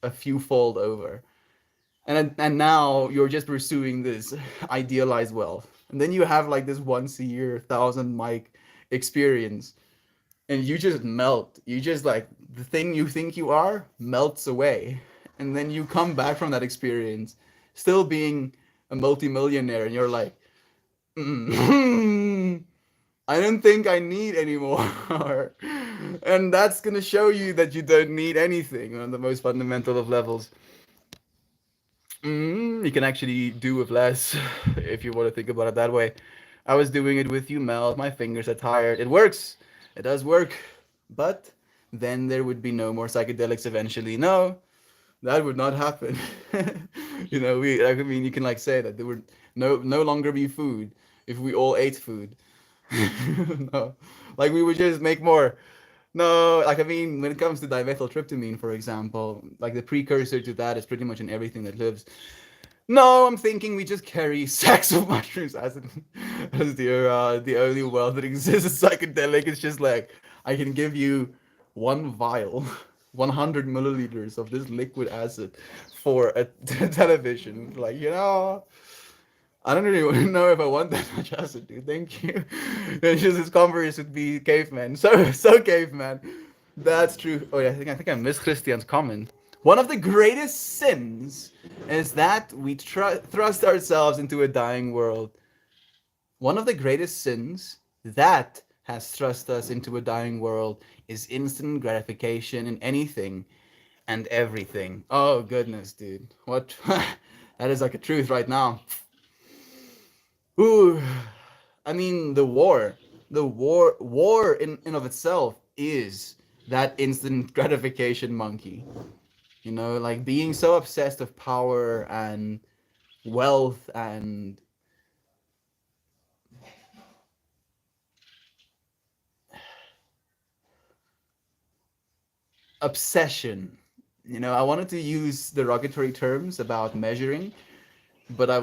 a few fold over. And now you're just pursuing this idealized wealth. And then you have like this once a year, 1,000 mic experience. And you just melt. You just like the thing you think you are melts away. And then you come back from that experience still being a multimillionaire. And you're like, mm, I don't think I need anymore. And that's going to show you that you don't need anything on the most fundamental of levels. You can actually do with less if you want to think about it that way. I was doing it with you, Mel. My fingers are tired. It works. It does work. But then there would be no more psychedelics eventually. No, that would not happen. I mean, you can like say that there would no longer be food if we all ate food. No, like we would just make more. No, like I mean, when it comes to dimethyltryptamine, for example, like the precursor to that is pretty much in everything that lives. No, I'm thinking we just carry sacks of mushrooms as the only world that exists as psychedelic. It's just like I can give you one vial, 100 milliliters of this liquid acid for a television. Like I don't really know if I want that much acid, dude. Thank you. It's just this converse would be caveman. So caveman. That's true. Oh yeah, I think I missed Christian's comment. One of the greatest sins is that we thrust ourselves into a dying world. One of the greatest sins that has thrust us into a dying world is instant gratification in anything and everything. Oh goodness, dude. What? That is like a truth right now. Ooh, I mean war in of itself is that instant gratification monkey. Like being so obsessed with power and wealth and obsession. I wanted to use derogatory terms about measuring, but I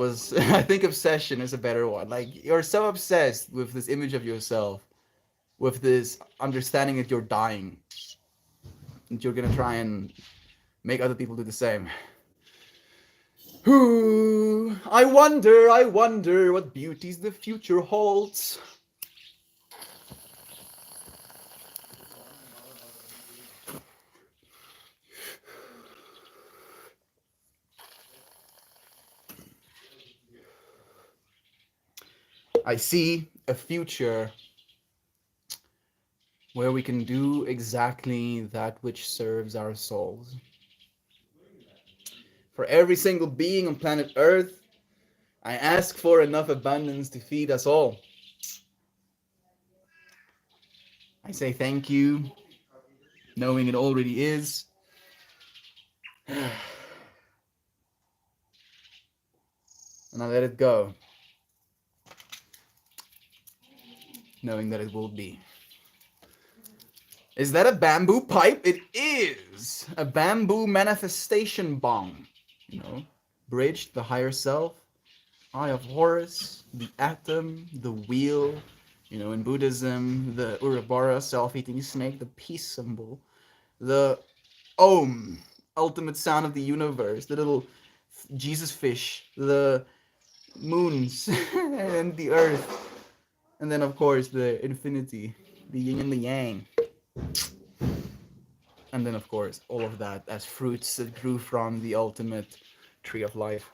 think obsession is a better one. Like you're so obsessed with this image of yourself, with this understanding that you're dying, that you're gonna try and make other people do the same. Ooh, I wonder what beauties the future holds. I see a future where we can do exactly that which serves our souls. For every single being on planet Earth, I ask for enough abundance to feed us all. I say thank you, knowing it already is. And I let it go, knowing that it will be. Is that a bamboo pipe? It is a bamboo manifestation bong. Bridge, the higher self, Eye of Horus, the atom, the wheel. In Buddhism, the Urabara, self-eating snake, the peace symbol, the Om, ultimate sound of the universe, the little Jesus fish, the moons, and the earth, and then of course the infinity, the yin and the yang. And then, of course, all of that as fruits that grew from the ultimate tree of life.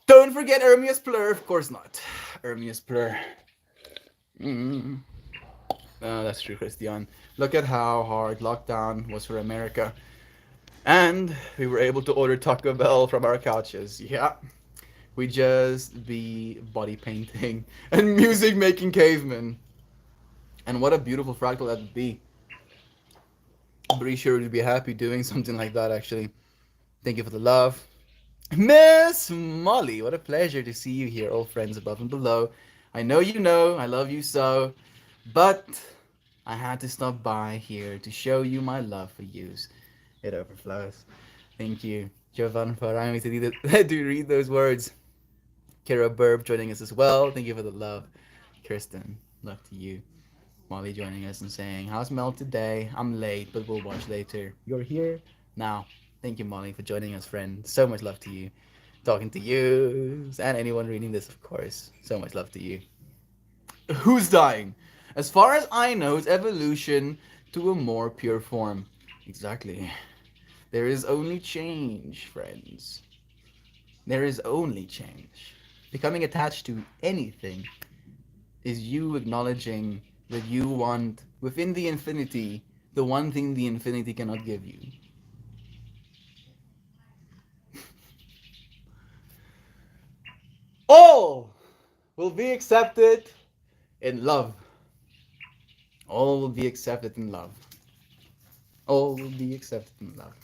Don't forget Ermias Plur. Of course not. Ermias Plur. That's true, Christian. Look at how hard lockdown was for America. And we were able to order Taco Bell from our couches. Yeah. We just be body painting and music making cavemen. And what a beautiful fractal that would be. I'm pretty sure we'd be happy doing something like that, actually. Thank you for the love. Miss Molly, what a pleasure to see you here, old friends above and below. I know you know, I love you so, but I had to stop by here to show you my love for yous. It overflows. Thank you, Jovan, for allowing me to read those words. Kira Burb joining us as well. Thank you for the love. Kirsten, love to you. Molly joining us and saying, how's Mel today? I'm late, but we'll watch later. You're here? Now, Thank you, Molly, for joining us, friend. So much love to you. Talking to you, and anyone reading this, of course. So much love to you. Who's dying? As far as I know, it's evolution to a more pure form. Exactly. There is only change, friends. There is only change. Becoming attached to anything is you acknowledging that you want, within the infinity, the one thing the infinity cannot give you. All will be accepted in love. All will be accepted in love. All will be accepted in love.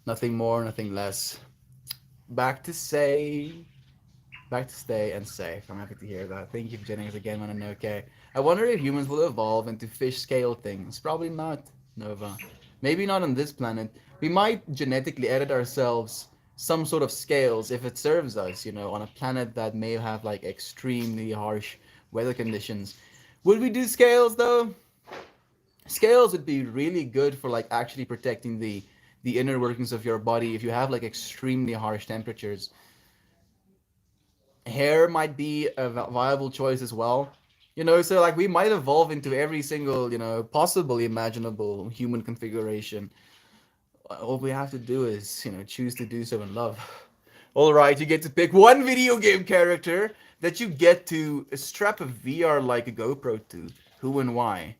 Nothing more, nothing less. Back to say, back to stay and safe. I'm happy to hear that. Thank you for joining us again, Mononoke. I wonder if humans will evolve into fish scale things. Probably not, Nova. Maybe not on this planet. We might genetically edit ourselves some sort of scales if it serves us, on a planet that may have like extremely harsh weather conditions. Would we do scales though? Scales would be really good for like actually protecting the inner workings of your body if you have like extremely harsh temperatures. Hair might be a viable choice as well. So like we might evolve into every single, possible imaginable human configuration. All we have to do is, choose to do so in love. All right, you get to pick one video game character that you get to strap a VR like a GoPro to. Who and why?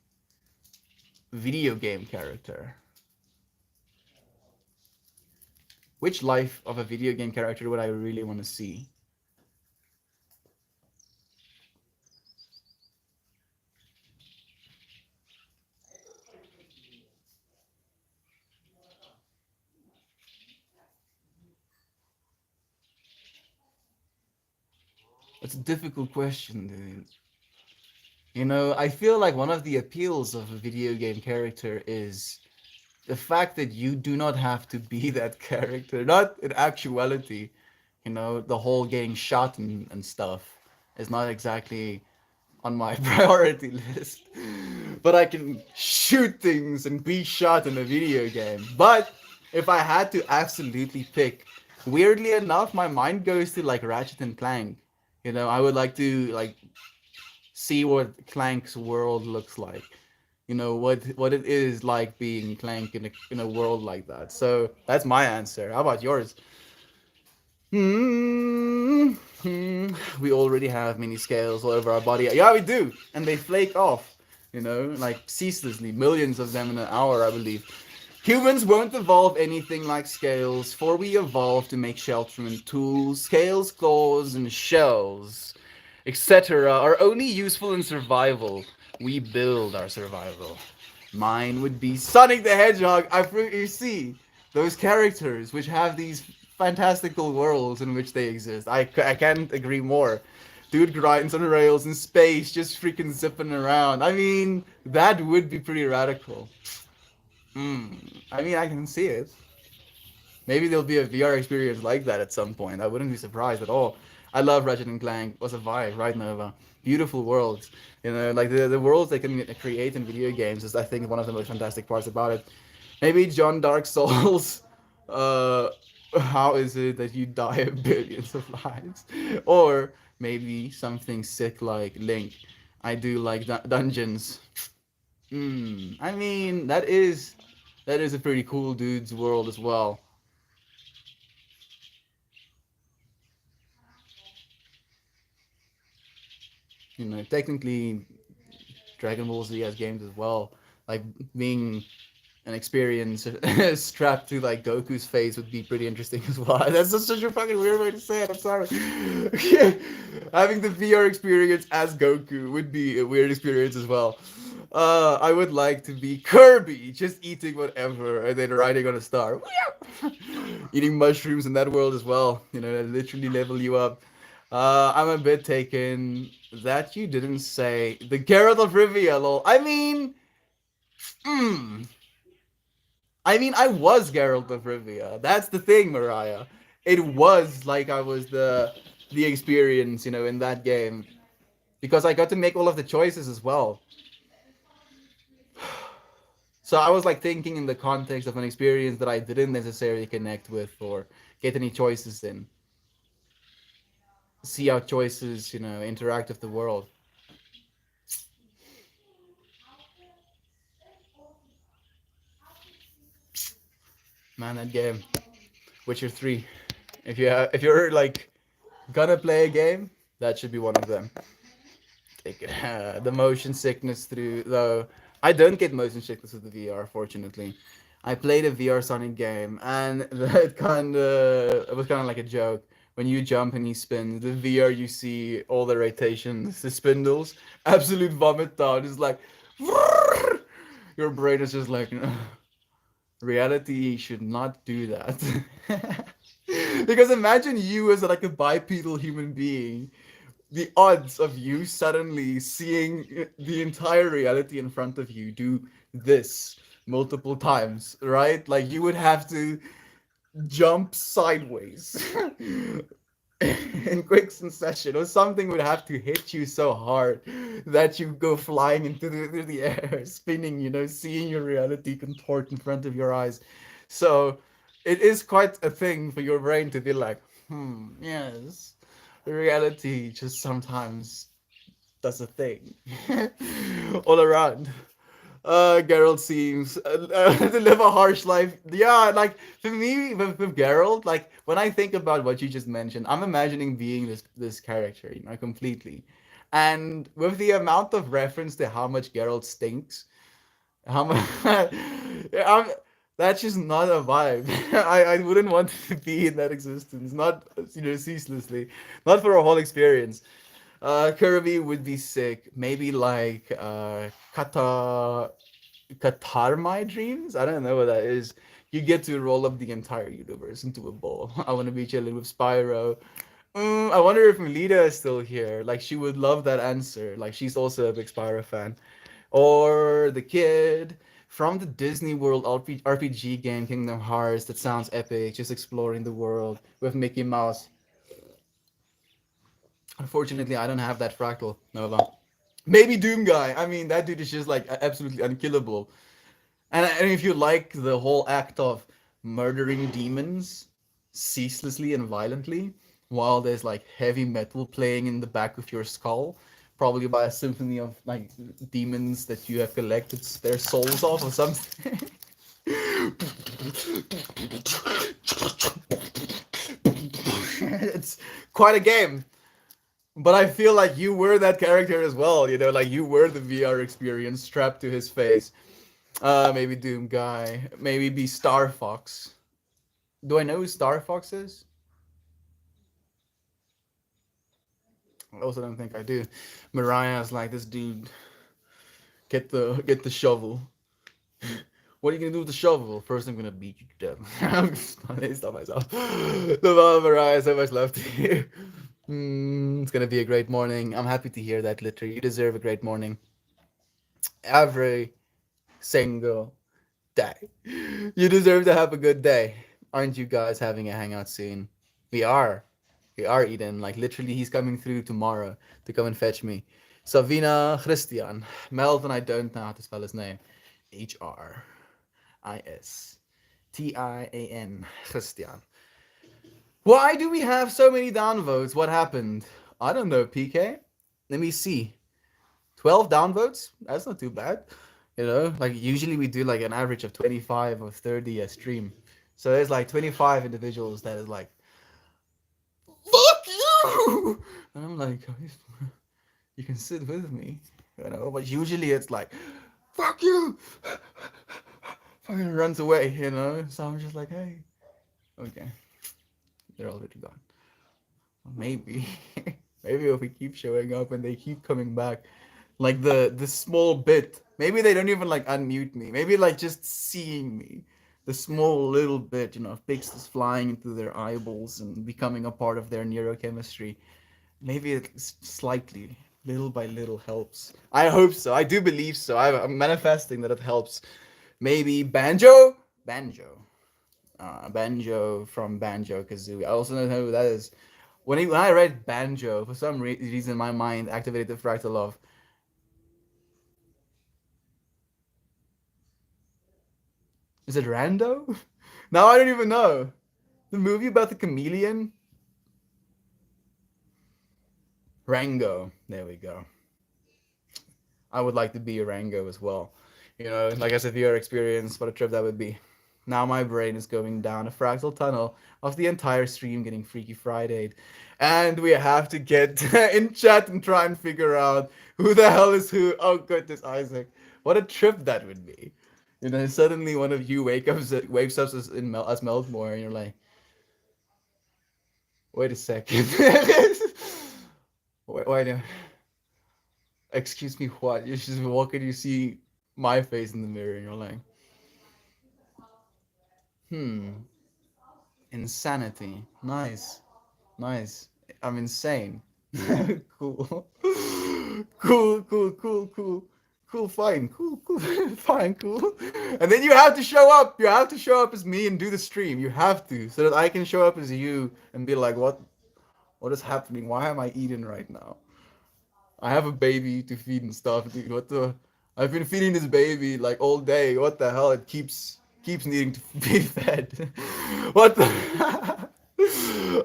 Video game character. Which life of a video game character would I really want to see? It's a difficult question, dude. I feel like one of the appeals of a video game character is the fact that you do not have to be that character. Not in actuality, the whole getting shot and stuff is not exactly on my priority list. But I can shoot things and be shot in a video game. But if I had to absolutely pick, weirdly enough, my mind goes to like Ratchet and Clank. I would like to like see what Clank's world looks like. What it is like being Clank in a world like that. So that's my answer. How about yours? Hmm. We already have mini scales all over our body. Yeah, we do, and they flake off. Like ceaselessly, millions of them in an hour, I believe. Humans won't evolve anything like scales, for we evolved to make shelter and tools. Scales, claws, and shells, etc., are only useful in survival. We build our survival. Mine would be Sonic the Hedgehog. You see, those characters which have these fantastical worlds in which they exist. I can't agree more. Dude grinds on rails in space, just freaking zipping around. I mean, that would be pretty radical. I mean, I can see it. Maybe there'll be a VR experience like that at some point. I wouldn't be surprised at all. I love Ratchet and Clank. What's a vibe, right, Nova? Beautiful worlds. Like the worlds they can create in video games is, I think, one of the most fantastic parts about it. Maybe John Dark Souls. Uh, how is it that you die billions of lives? Or maybe something sick like Link. I do like dungeons. I mean, that is a pretty cool dude's world as well. Technically, Dragon Ball Z has games as well. Like being an experience strapped to like Goku's face would be pretty interesting as well. That's just such a fucking weird way to say it. I'm sorry. Having the VR experience as Goku would be a weird experience as well. I would like to be Kirby, just eating whatever and then riding on a star. Eating mushrooms in that world as well. That literally level you up. I'm a bit taken that you didn't say the Geralt of Rivia, lol. Hmm. I was Geralt of Rivia. That's the thing, Mariah. It was like I was the experience, in that game. Because I got to make all of the choices as well. So I was like thinking in the context of an experience that I didn't necessarily connect with or get any choices in. See how choices, interact with the world. Man, that game, Witcher 3. If you're like gonna play a game, that should be one of them. Take the motion sickness through though. I don't get motion sickness with the VR, fortunately. I played a VR Sonic game, and it was kind of like a joke. When you jump and you spin, the VR you see all the rotations, the spindles, absolute vomit down. It's like your brain is just like reality should not do that. Because imagine you as like a bipedal human being, the odds of you suddenly seeing the entire reality in front of you do this multiple times, right? Like you would have to jump sideways in quick succession, or something would have to hit you so hard that you go flying through the air, spinning, seeing your reality contort in front of your eyes. So it is quite a thing for your brain to be like, yes, reality just sometimes does a thing all around. Geralt seems to live a harsh life. Yeah, like for me, with Geralt, like when I think about what you just mentioned, I'm imagining being this character, completely. And with the amount of reference to how much Geralt stinks, how much, yeah, that's just not a vibe. I wouldn't want to be in that existence, not ceaselessly, not for a whole experience. Kirby would be sick. Maybe like Qatar My Dreams? I don't know what that is. You get to roll up the entire universe into a ball. I want to be chilling with Spyro. I wonder if Melita is still here. Like, she would love that answer. Like, she's also a big Spyro fan. Or the kid from the Disney World RPG game Kingdom Hearts that sounds epic, just exploring the world with Mickey Mouse. Unfortunately, I don't have that fractal, Nova. Maybe Doom Guy. I mean, that dude is just like absolutely unkillable. And if you like the whole act of murdering demons ceaselessly and violently, while there's like heavy metal playing in the back of your skull, probably by a symphony of like demons that you have collected their souls off or something. It's quite a game. But I feel like you were that character as well, like you were the VR experience strapped to his face. Maybe Doom Guy. Maybe be Star Fox. Do I know who Star Fox is? I also don't think I do. Mariah's like this dude. Get the shovel. What are you gonna do with the shovel? First, I'm gonna beat you to death. I'm just gonna stop myself. Mariah, so much love to you. It's gonna be a great morning. I'm happy to hear that, literally. You deserve a great morning. Every single day. You deserve to have a good day. Aren't you guys having a hangout soon? We are. We are, Eden. Like, literally, he's coming through tomorrow to come and fetch me. Savina Christian. Melvin, I don't know how to spell his name. Christian. Christian. Why do we have so many downvotes? What happened? I don't know, PK. Let me see. 12 downvotes? That's not too bad. Like usually we do like an average of 25 or 30 a stream. So there's like 25 individuals that is like, fuck you! And I'm like, you can sit with me. But usually it's like, fuck you! Fucking runs away. So I'm just like, hey. Okay. They're already gone. Maybe. Maybe if we keep showing up and they keep coming back, like the small bit, maybe they don't even like unmute me, maybe like just seeing me, the small little bit, of pixels flying into their eyeballs and becoming a part of their neurochemistry, maybe it slightly, little by little, helps. I hope so. I do believe so. I'm manifesting that it helps. Maybe Banjo from Banjo Kazooie. I also don't know who that is. When I read Banjo, for some reason my mind activated the fractal of Is it Rando? Now I don't even know. The movie about the chameleon? Rango. There we go. I would like to be a Rango as well. You know, like as a VR experience, what a trip that would be. Now my brain is going down a fractal tunnel of the entire stream getting Freaky Friday. And we have to get in chat and try and figure out who the hell is who. Oh goodness, Isaac. What a trip that would be. You know, suddenly one of you wakes up as Meltmore and you're like, wait a second. wait, excuse me, what? You just walk and you see my face in the mirror and you're like, insanity. Nice. Nice. I'm insane. Cool. Cool. Cool, fine. Cool. Fine, cool. And then you have to show up. You have to show up as me and do the stream. You have to. So that I can show up as you and be like, what is happening? Why am I eating right now? I have a baby to feed and stuff, dude. What the? I've been feeding this baby like all day. What the hell? It keeps needing to be fed. What the?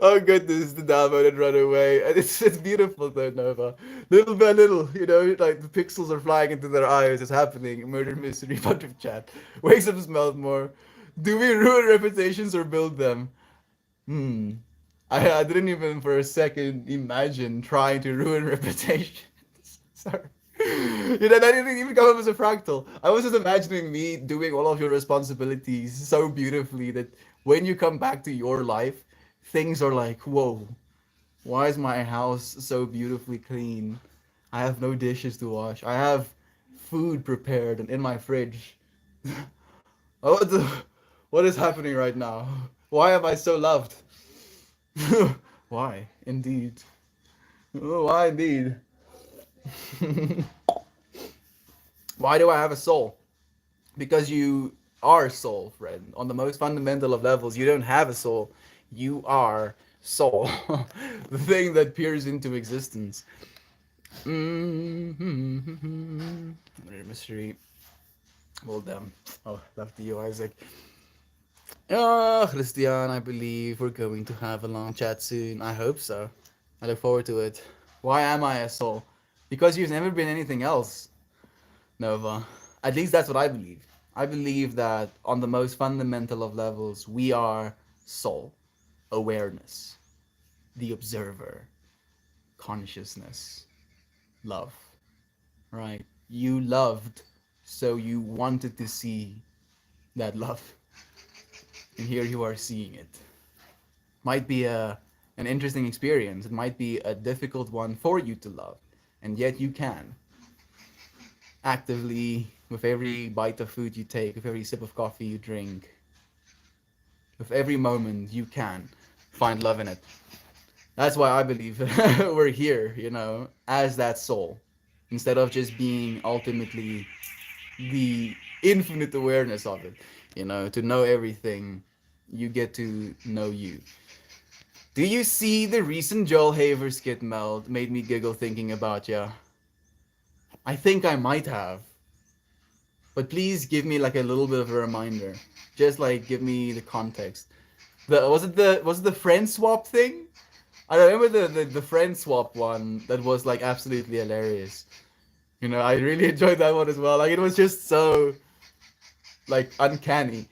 Oh goodness, the download and run away. And it's beautiful though, Nova. Little by little, you know, like the pixels are flying into their eyes. It's happening. Murder mystery, bunch of chat. Wakes up smelled more. Do we ruin reputations or build them? I didn't even for a second imagine trying to ruin reputations. Sorry. You know, that didn't even come up as a fractal. I was just imagining me doing all of your responsibilities so beautifully that when you come back to your life, things are like, whoa, why is my house so beautifully clean? I have no dishes to wash. I have food prepared and in my fridge. Oh, what is happening right now? Why am I so loved? Why, indeed. Why, indeed. Why do I have a soul? Because you are soul, friend. On the most fundamental of levels, you don't have a soul. You are soul. The thing that peers into existence. Mystery. Well done. Oh, love to you, Isaac. Oh, Christian, I believe we're going to have a long chat soon. I hope so. I look forward to it. Why am I a soul? Because you've never been anything else, Nova. At least that's what I believe. I believe that on the most fundamental of levels, we are soul, awareness, the observer, consciousness, love. Right? You loved, so you wanted to see that love. And here you are seeing it. Might be an interesting experience. It might be a difficult one for you to love. And yet you can. Actively, with every bite of food you take, with every sip of coffee you drink, with every moment you can find love in it. That's why I believe we're here, you know, as that soul. Instead of just being ultimately the infinite awareness of it. You know, to know everything, you get to know you. Do you see the recent Joel Haver skit meld made me giggle thinking about ya? I think I might have. But please give me like a little bit of a reminder. Just like give me the context. Was it the friend swap thing? I remember the friend swap one that was like absolutely hilarious. You know, I really enjoyed that one as well. Like it was just so like uncanny.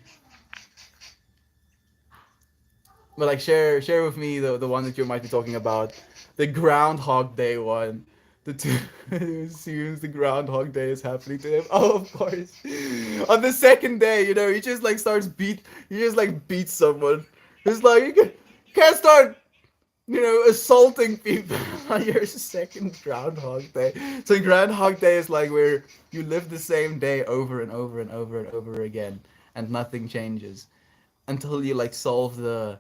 But like share with me the one that you might be talking about. The Groundhog Day one. The two assumes the Groundhog Day is happening to him. Oh, of course. On the second day, you know, he just like he just like beats someone. It's like you can't start, you know, assaulting people on your second Groundhog Day. So Groundhog Day is like where you live the same day over and over and over and over again, and nothing changes until you like solve the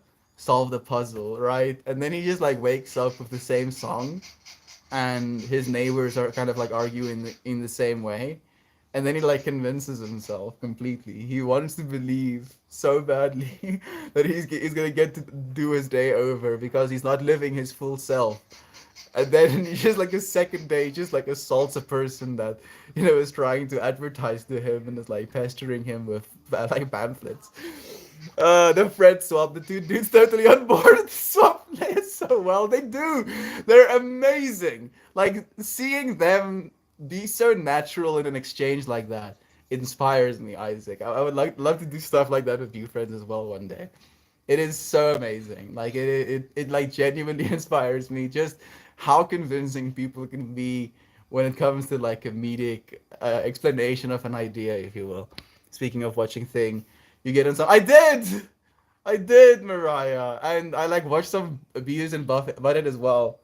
puzzle, right? And then he just like wakes up with the same song, and his neighbors are kind of like arguing in the same way. And then he like convinces himself completely. He wants to believe so badly that he's gonna get to do his day over because he's not living his full self. And then just like a second day, just like assaults a person that is trying to advertise to him and is like pestering him with like pamphlets. The friend swap, the two dudes totally on board swap players so well. They do. They're amazing. Like seeing them be so natural in an exchange like that inspires me, Isaac. I would love to do stuff like that with you friends as well one day. It is so amazing. Like it like genuinely inspires me. Just how convincing people can be when it comes to like comedic explanation of an idea, if you will. Speaking of watching thing, you get on some. I did, Mariah, and I like watched some abuse and Buffett about it as well.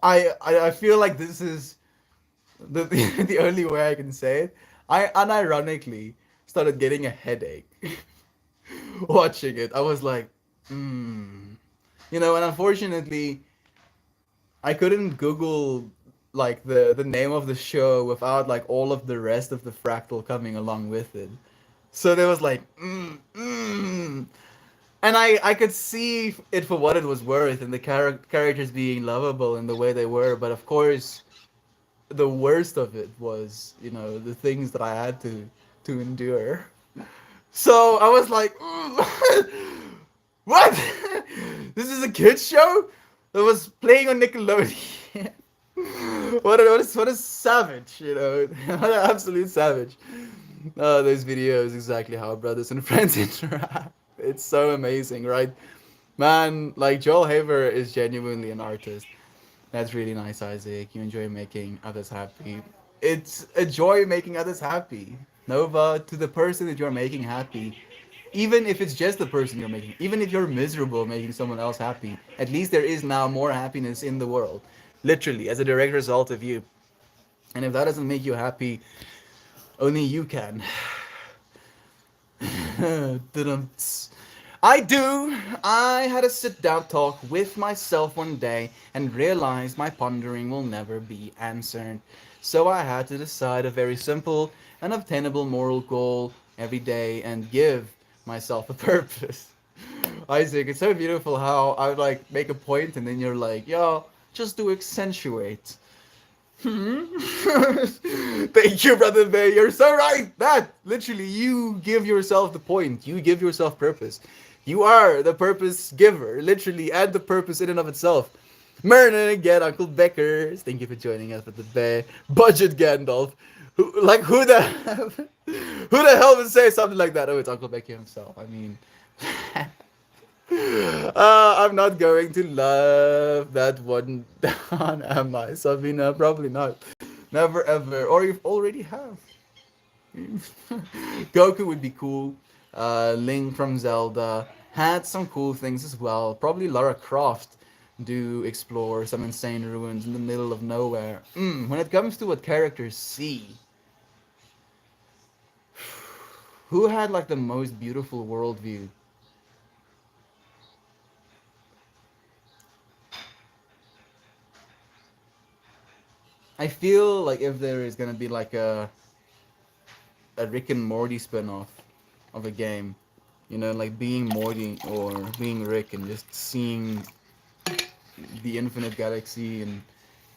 I feel like this is the the only way I can say it. I unironically started getting a headache watching it. I was like, and unfortunately, I couldn't Google like the name of the show without like all of the rest of the fractal coming along with it. So there was like, and I could see it for what it was worth, and the characters being lovable in the way they were. But of course, the worst of it was, the things that I had to endure. So I was like, what? This is a kids show that was playing on Nickelodeon. What a savage, what an absolute savage. Oh, those videos exactly how brothers and friends interact. It's so amazing, right? Man, like Joel Haver is genuinely an artist. That's really nice, Isaac. You enjoy making others happy. It's a joy making others happy. Nova, to the person that you're making happy, even if it's just the person you're making, even if you're miserable making someone else happy, at least there is now more happiness in the world. Literally, as a direct result of you. And if that doesn't make you happy, only you can. I do. I had a sit down talk with myself one day and realized my pondering will never be answered. So I had to decide a very simple and obtainable moral goal every day and give myself a purpose. Isaac, it's so beautiful how I would like make a point and then you're like, yo, just to accentuate. Thank you, brother Bay. You're so right. That literally, you give yourself the point. You give yourself purpose. You are the purpose giver, literally, and the purpose in and of itself. Merlin again, Uncle Beckers. Thank you for joining us with the Bay. Budget Gandalf. Who the who the hell would say something like that? Oh, it's Uncle Becky himself. I mean. I'm not going to love that one down, am I, Sabina? Probably not. Never ever. Or you already have. Goku would be cool. Link from Zelda had some cool things as well. Probably Lara Croft do explore some insane ruins in the middle of nowhere. When it comes to what characters see, who had like the most beautiful worldview? I feel like if there is gonna be like a Rick and Morty spin-off of a game, like being Morty or being Rick and just seeing the infinite galaxy in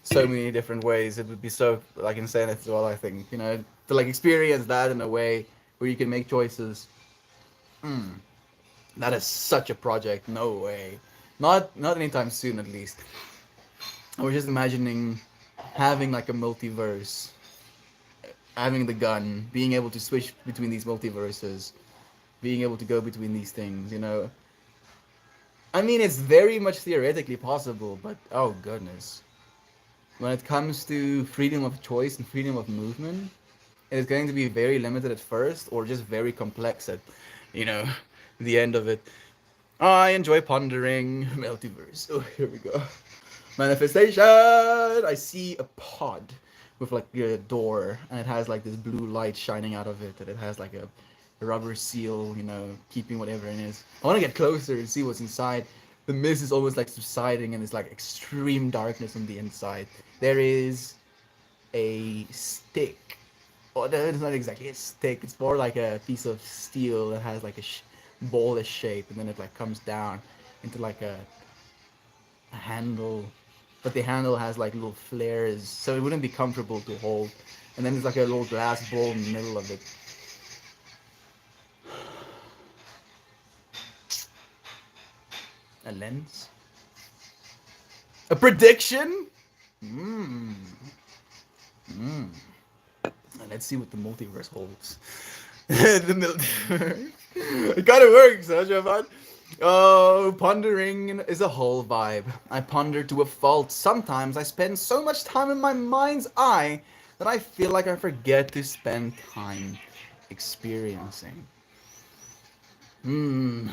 so many different ways, it would be so like insane as well. I think to like experience that in a way where you can make choices. That is such a project. No way, not anytime soon at least. I was just imagining having like a multiverse, having the gun, being able to switch between these multiverses, being able to go between these things. I mean, it's very much theoretically possible, but oh goodness. When it comes to freedom of choice and freedom of movement, it is going to be very limited at first or just very complex at, you know, the end of it. I enjoy pondering multiverse. Oh, here we go. Manifestation! I see a pod with like a door and it has like this blue light shining out of it and it has like a rubber seal, keeping whatever it is. I want to get closer and see what's inside. The mist is almost like subsiding and it's like extreme darkness on the inside. There is a stick. Oh, no, it's not exactly a stick. It's more like a piece of steel that has like a ballish shape and then it like comes down into like a a handle, but the handle has like little flares, so it wouldn't be comfortable to hold. And then there's like a little glass bowl in the middle of it. A lens? A prediction? Mmm. Mmm. Let's see what the multiverse holds. The multiverse. It kind of works, huh, Javan? Oh, pondering is a whole vibe. I ponder to a fault. Sometimes I spend so much time in my mind's eye that I feel like I forget to spend time experiencing. Hmm.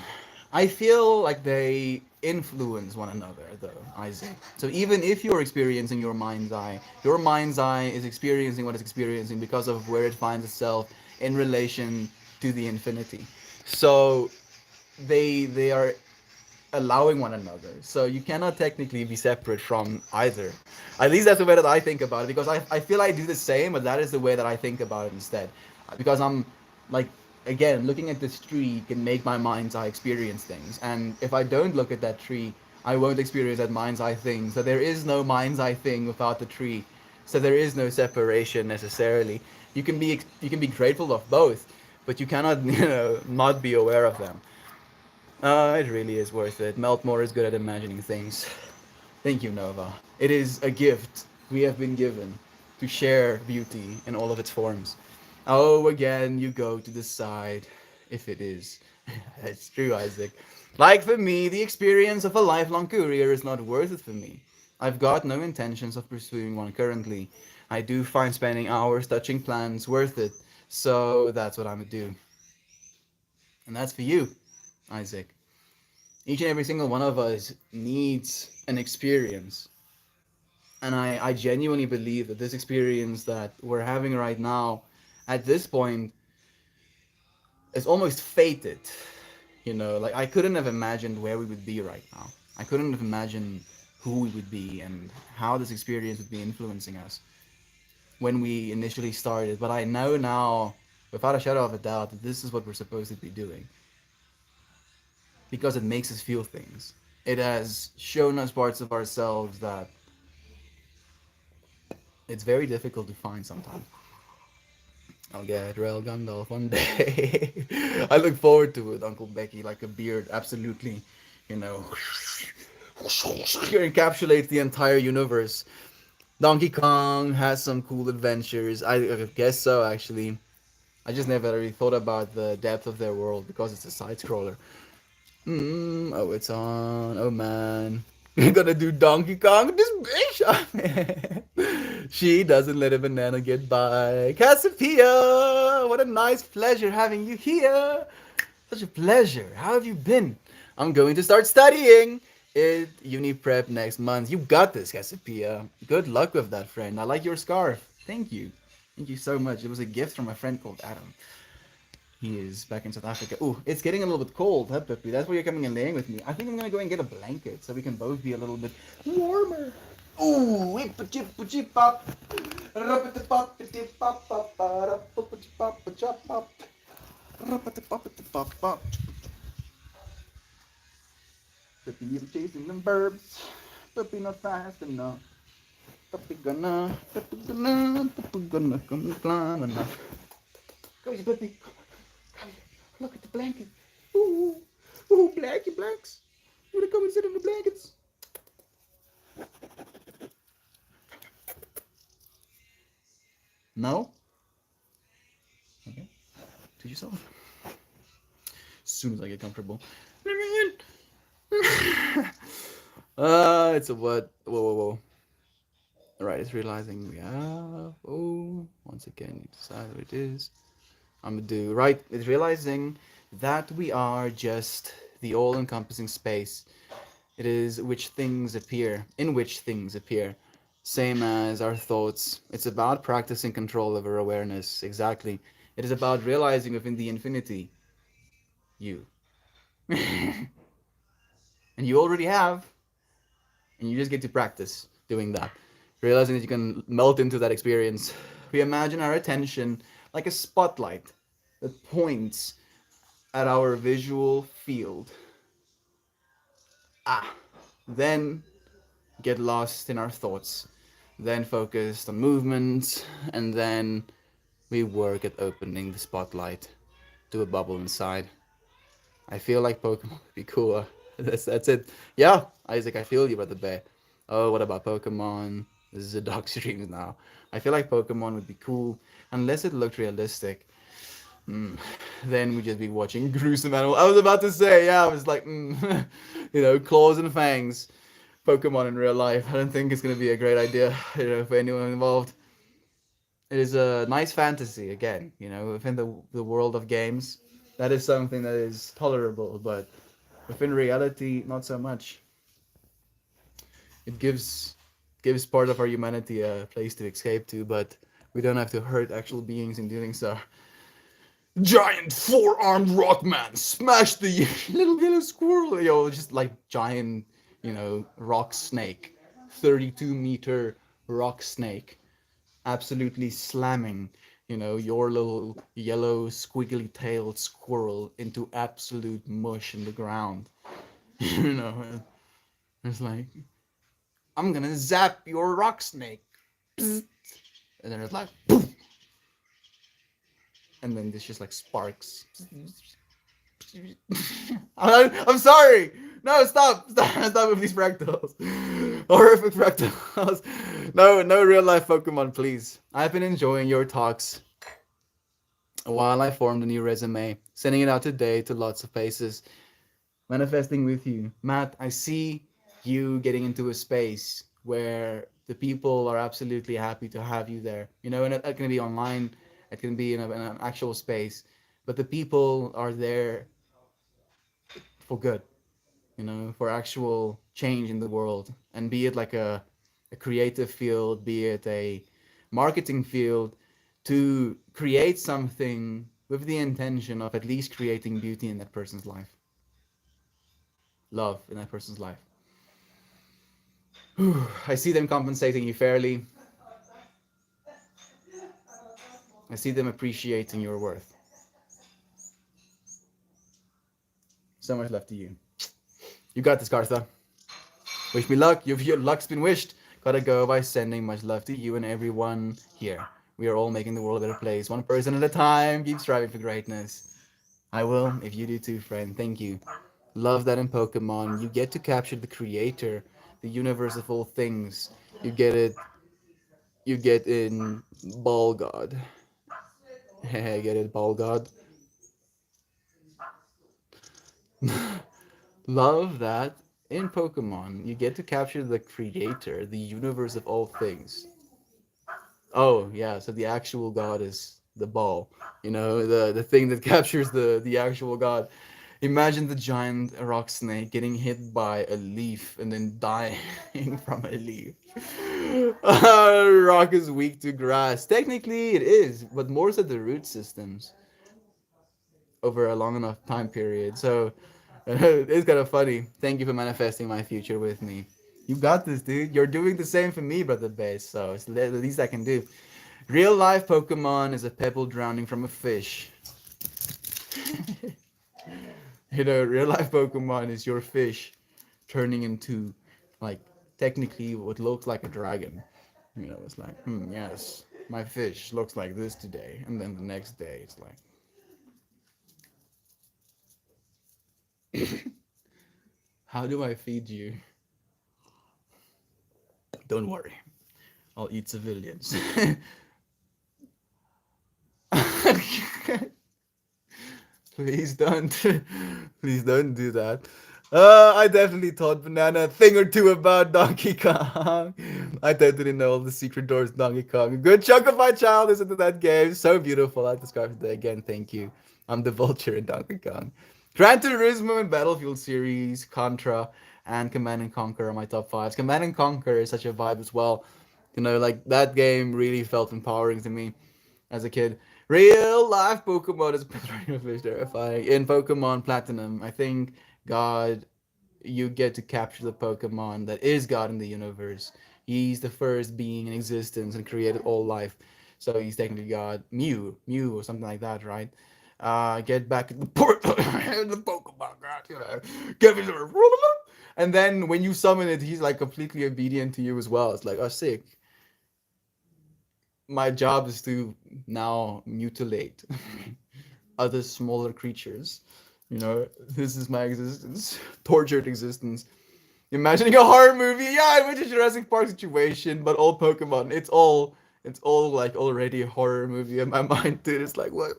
I feel like they influence one another, though, Isaac. So even if you're experiencing your mind's eye is experiencing what it's experiencing because of where it finds itself in relation to the infinity. So they are allowing one another. So you cannot technically be separate from either. At least that's the way that I think about it, because I feel I do the same, but that is the way that I think about it instead. Because I'm like, again, looking at this tree can make my mind's eye experience things. And if I don't look at that tree, I won't experience that mind's eye thing. So there is no mind's eye thing without the tree. So there is no separation necessarily. You can be grateful of both, but you cannot not be aware of them. It really is worth it. Meltmore is good at imagining things. Thank you, Nova. It is a gift we have been given to share beauty in all of its forms. Oh, again, you go to decide if it is. It's true, Isaac. Like for me, the experience of a lifelong career is not worth it for me. I've got no intentions of pursuing one currently. I do find spending hours touching plants worth it, so that's what I'm gonna do. And that's for you, Isaac. Each and every single one of us needs an experience. And I genuinely believe that this experience that we're having right now, at this point, is almost fated. Like I couldn't have imagined where we would be right now. I couldn't have imagined who we would be and how this experience would be influencing us when we initially started. But I know now, without a shadow of a doubt, that this is what we're supposed to be doing because it makes us feel things. It has shown us parts of ourselves that it's very difficult to find sometimes. I'll get Rail Gandalf one day. I look forward to it, Uncle Becky, like a beard, absolutely. You know, encapsulates the entire universe. Donkey Kong has some cool adventures. I guess so, actually. I just never really thought about the depth of their world because it's a side scroller. Oh, it's on. Oh man. You're gonna do Donkey Kong? This bitch! Man. She doesn't let a banana get by. Cassiopeia! What a nice pleasure having you here. Such a pleasure. How have you been? I'm going to start studying it uni prep next month. You got this, Cassiopeia. Good luck with that, friend. I like your scarf. Thank you. Thank you so much. It was a gift from a friend called Adam. He is back in South Africa. Ooh, it's getting a little bit cold, huh, Pippi? That's why you're coming and laying with me. I think I'm gonna go and get a blanket so we can both be a little bit warmer. Ooh, pop. Pippi, you're chasing them burbs. Pippi not fast enough. Pippi gonna climb enough. Go, Pippi. Look at the blanket. Ooh, ooh, blanky blanks. You wanna come and sit in the blankets? No? Okay. To yourself. As soon as I get comfortable. Let me in. It's a what? Whoa, whoa, whoa. Alright, it's realizing we have. Oh, once again, you decide what it is. I'm gonna do. Right, it's realizing that we are just the all encompassing space. It is which things appear, in which things appear. Same as our thoughts. It's about practicing control over awareness. Exactly. It is about realizing within the infinity, you. And you already have, and you just get to practice doing that. Realizing that you can melt into that experience. We imagine our attention like a spotlight that points at our visual field. Ah, then get lost in our thoughts, then focused on movement, and then we work at opening the spotlight to a bubble inside. I feel like Pokemon would be cooler. That's it. Yeah, Isaac, I feel you, brother bear. Oh, what about Pokemon? This is a dark stream now. I feel like Pokemon would be cool unless it looked realistic. Mm. Then we'd just be watching gruesome animal. I was about to say, yeah, I was like, claws and fangs. Pokemon in real life. I don't think it's gonna be a great idea, for anyone involved. It is a nice fantasy again, within the world of games. That is something that is tolerable, but within reality, not so much. It gives part of our humanity a place to escape to, but we don't have to hurt actual beings in doing so. Giant four-armed rockman smash the little yellow squirrel. Just like giant, rock snake, 32-meter rock snake, absolutely slamming, your little yellow squiggly-tailed squirrel into absolute mush in the ground. you know, it's like, I'm gonna zap your rock snake, and then it's like, poof, and then there's just like sparks. I'm sorry. No, stop with these fractals. Horrific fractals. No real life Pokemon, please. I've been enjoying your talks while I formed a new resume, sending it out today to lots of places, manifesting with you. Matt, I see you getting into a space where the people are absolutely happy to have you there. And it can be online, it can be in an actual space, but the people are there for good, for actual change in the world. And be it like a creative field, be it a marketing field, to create something with the intention of at least creating beauty in that person's life, love in that person's life. I see them compensating you fairly. I see them appreciating your worth. So much left to you. You got this, Kartha. Wish me luck. Your luck's been wished. Gotta go by sending much love to you and everyone here. We are all making the world a better place, one person at a time. Keep striving for greatness. I will, if you do too, friend. Thank you. Love that in Pokemon. You get to capture the creator, the universe of all things. You get it. You get in Ball God. Get it, Ball God. Love that in Pokemon, you get to capture the creator, the universe of all things. Oh, yeah, so the actual god is the ball. The thing that captures the actual god. Imagine the giant rock snake getting hit by a leaf and then dying from a leaf. Rock is weak to grass. Technically, it is, but more so the root systems over a long enough time period. So it's kind of funny. Thank you for manifesting my future with me. You got this, dude. You're doing the same for me, brother Base. So it's the least I can do. Real life Pokemon is a pebble drowning from a fish. Real life Pokemon is your fish turning into, like, technically what looks like a dragon. It's like, yes, my fish looks like this today. And then the next day, it's like, how do I feed you? Don't worry. I'll eat civilians. Please don't. Please don't do that. I definitely taught Banana a thing or two about Donkey Kong. I totally know all the secret doors Donkey Kong. A good chunk of my childhood is into that game. So beautiful. I described it again. Thank you. I'm the vulture in Donkey Kong. Gran Turismo and Battlefield series, Contra, and Command and Conquer are my top fives. Command and Conquer is such a vibe as well. Like that game really felt empowering to me as a kid. Real life Pokemon is fish terrifying. In Pokemon Platinum, I think God, you get to capture the Pokemon that is God in the universe. He's the first being in existence and created all life. So he's technically God. Mew or something like that, right? Get back in the port, the Pokemon God, give me the And then when you summon it, he's like completely obedient to you as well. It's like, oh, sick. My job is to now mutilate other smaller creatures. You know, this is my existence, tortured existence. Imagining a horror movie, yeah, I went to Jurassic Park situation, but all Pokemon. It's all like already a horror movie in my mind, dude. It's like, what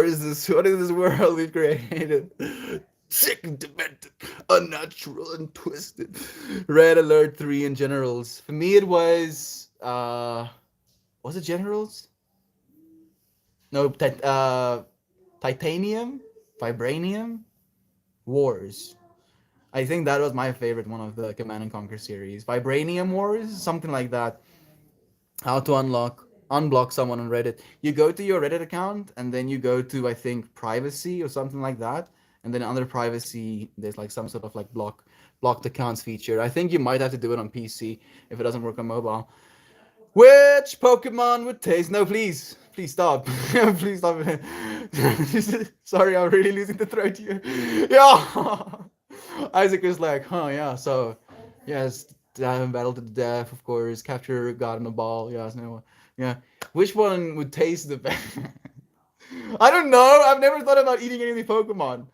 is this? What is this world we've created? Sick and demented, unnatural and twisted. Red Alert 3 and Generals. For me, it was it Generals? No, Titanium, Vibranium, Wars. I think that was my favorite one of the Command and Conquer series. Vibranium Wars, something like that. How to unblock someone on Reddit. You go to your Reddit account and then you go to, I think, privacy or something like that. And then under privacy, there's like some sort of like blocked accounts feature. I think you might have to do it on PC if it doesn't work on mobile. Which Pokemon would taste? No, please. Please stop. Please stop. Sorry, I'm really losing the throat here. Yeah. Isaac is like, huh, yeah, so, yes, battle to the death, of course, capture God in a ball, yes, no, yeah. Which one would taste the best? I don't know. I've never thought about eating any Pokemon.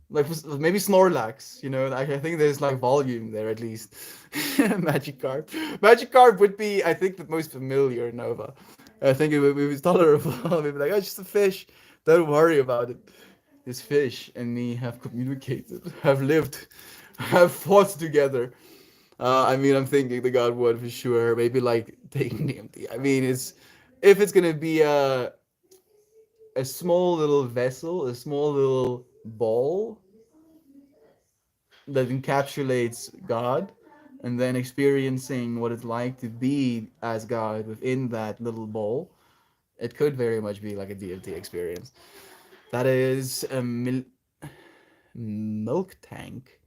Like maybe Snorlax, you know. I think there's like volume there at least. Magikarp. Magikarp would be, I think, the most familiar Nova. I think it would be tolerable. Maybe like, oh, it's just a fish. Don't worry about it. This fish and me have communicated, have lived, have fought together. I mean, I'm thinking the God one for sure. Maybe like taking DMT. I mean, if it's gonna be a small little vessel, a small little ball that encapsulates God, and then experiencing what it's like to be as God within that little ball, it could very much be like a DMT experience. That is a milk tank.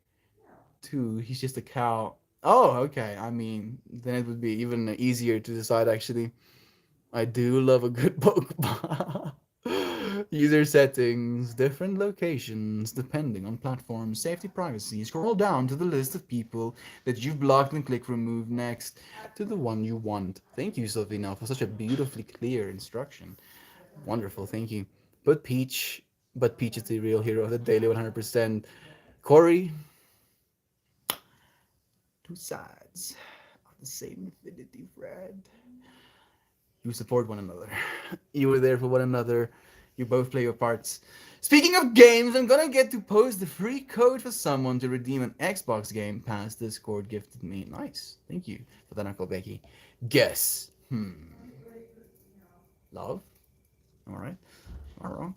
Too. He's just a cow. Oh, okay. I mean, then it would be even easier to decide. Actually, I do love a good Pokemon. User settings, different locations, depending on platform, safety, privacy. Scroll down to the list of people that you've blocked and click remove next to the one you want. Thank you, Sylvina, for such a beautifully clear instruction. Wonderful, thank you. But Peach is the real hero of the daily 100%. Corey, two sides of the same infinity thread. You support one another. You were there for one another. You both play your parts. Speaking of games, I'm gonna get to post the free code for someone to redeem an Xbox Game Pass Discord gifted me. Nice. Thank you for that, Uncle Becky. Guess. Love? Alright. Not wrong.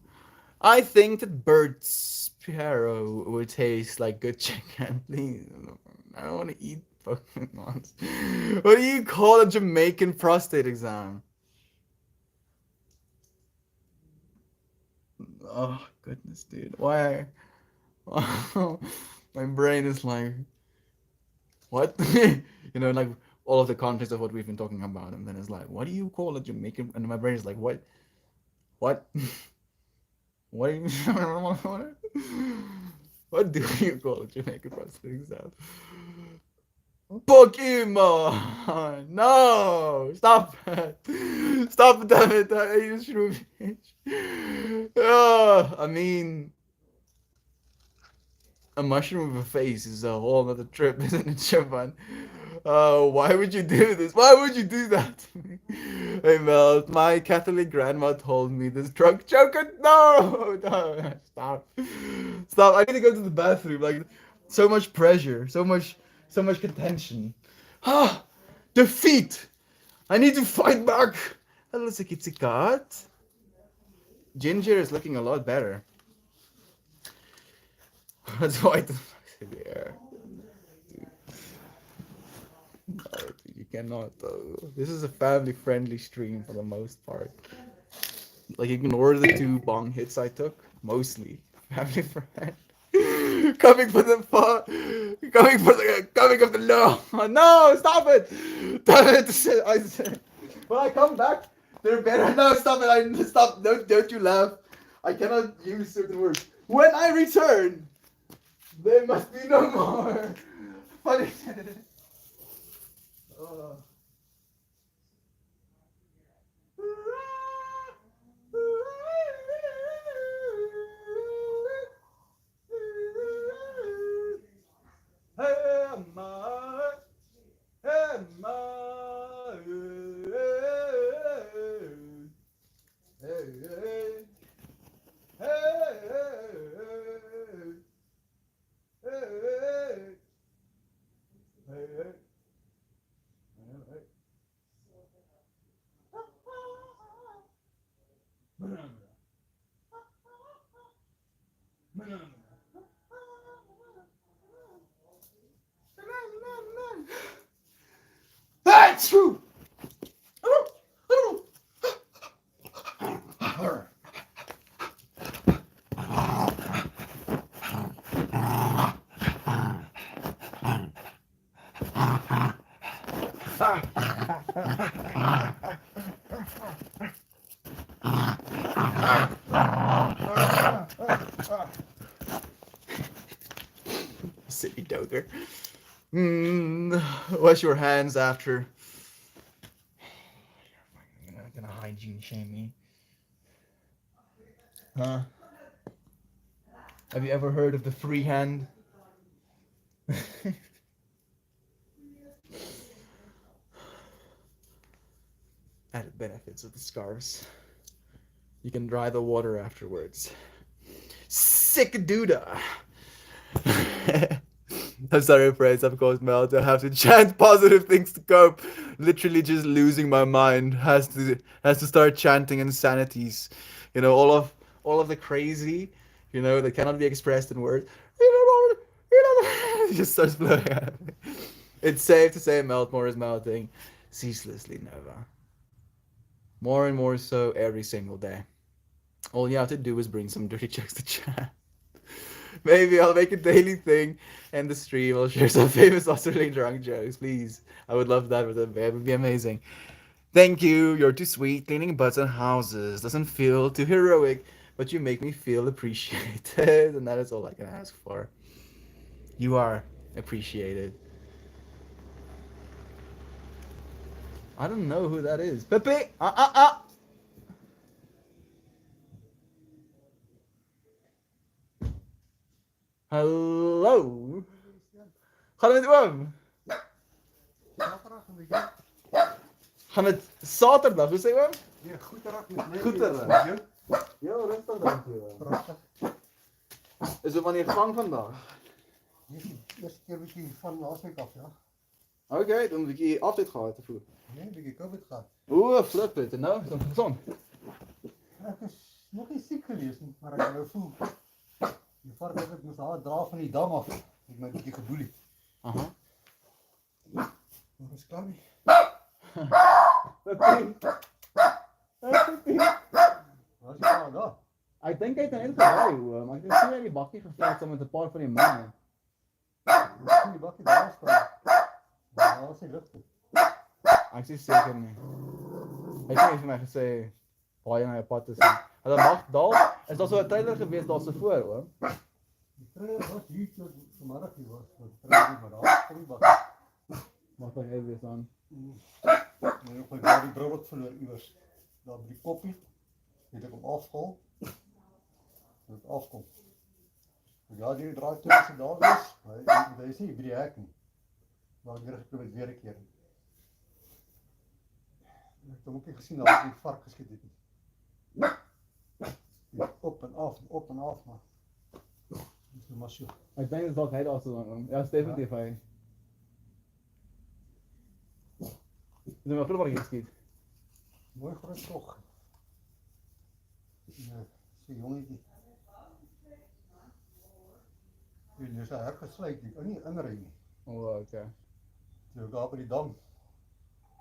I think that Bird Sparrow would taste like good chicken. Please. I don't want to eat Pokemon. What do you call a Jamaican prostate exam? Oh, goodness, dude. Why? My brain is like, what? Like all of the context of what we've been talking about. And then it's like, what do you call a Jamaican? And my brain is like, what? What? What do you what do you call a Jamaican prostate exam? Pokemon! No! Stop it! Stop it, damn it! I use Shroomish. I mean, a mushroom with a face is a whole other trip, isn't it, Shaban? Why would you do this? Why would you do that to me? Hey, Mel, my Catholic grandma told me this drunk joker. No! No! Stop. Stop. I need to go to the bathroom. Like, so much pressure. So much contention. Ah! Defeat! I need to fight back! Hello, Kat. Ginger is looking a lot better. That's why the there. No, you cannot though. This is a family-friendly stream for the most part. Like ignore the 2 bong hits I took. Mostly family friend. Coming for the coming of the law. No, stop it! Damn it! I said when I come back, they're better. No, stop it! Stop! Don't you laugh. I cannot use certain words. When I return, There must be no more. What is it? Oh. Hey, my, hey, my, hey, hey, hey, hey, That's true. Silly doger. Wash your hands after. You're not gonna hygiene shame me. Huh? Have you ever heard of the free hand? Added benefits of the scarves. You can dry the water afterwards. Sick duda. I'm sorry, friends. Of course, Mel. I have to chant positive things to cope. Literally, just losing my mind. Has to start chanting insanities. You know, all of the crazy. You know, that cannot be expressed in words. It just starts flowing out. It's safe to say Meltmore is melting ceaselessly, Nova. More and more so every single day. All you have to do is bring some dirty jokes to chat. Maybe I'll make a daily thing and the stream. I'll share some famous Australian drunk jokes, please. I would love that. It would be amazing. Thank you. You're too sweet. Cleaning butts and houses doesn't feel too heroic, but you make me feel appreciated, and that is all I can ask for. You are appreciated. I don't know who that is. Pepe! Hallo! Gaat het met oom? Gaan het zaterdag? Hoe zeg je oom? Ja, goeiedag met mij. Goeiedag. Ja, rustig dank u. Prachtig. Is het wanneer gang vandaag? Dit is de eerste keer dat je van naastweek af, ja? Oké, dan heb ik je altijd gehad ervoor. Nee, dat je COVID gehad. Oeh, flip it. En nou, dan gezond. Ek is nog nie siek geweest nie, maar ek nou voel. Die feit dat ek moes haar dra van die dam af, het my 'n bietjie geboelie. Aha. Maar is klaar nie. Pepe. Waar is die pa daar? Ek dink hy het net gery, hoor, maar ek het sien hy die bakkie gevul saam met 'n paar van die manne. Ek sien die bakkie daar staan. Waar is die ligte? Ek sê seker nie. Hy het nie vir my gesê baie na 'n pad is nie. Hulle mag daal. Is daar so 'n trailer gewees daar so voor, hoor? Die trailer was hier tot vanmiddag hier was. Die trailer maar daar kom die bakkie. Mag hy weer wees aan. Nou ek het daar die brood verloor iewers. Daar by die koppie. Het ek hom afgehaal. Dat afkom. Ja, die draai tussen daar is. Hy is nie by die hek nie. Maar ek het geprobeer weer 'n keer. Ek het hom ook nie gesien dat hy die vark geskiet het nie. Op en af, maar. Dis nou maar so. Ek dink dit is dalk hy daar so lank. Ja, definitief hy. Dis maar vroeg wat geskiet. Mooi groot tog. Ja, so jongetjie. En dis 'n hek gesluit nie, nie inry nie. O, okay. So daar by die dam.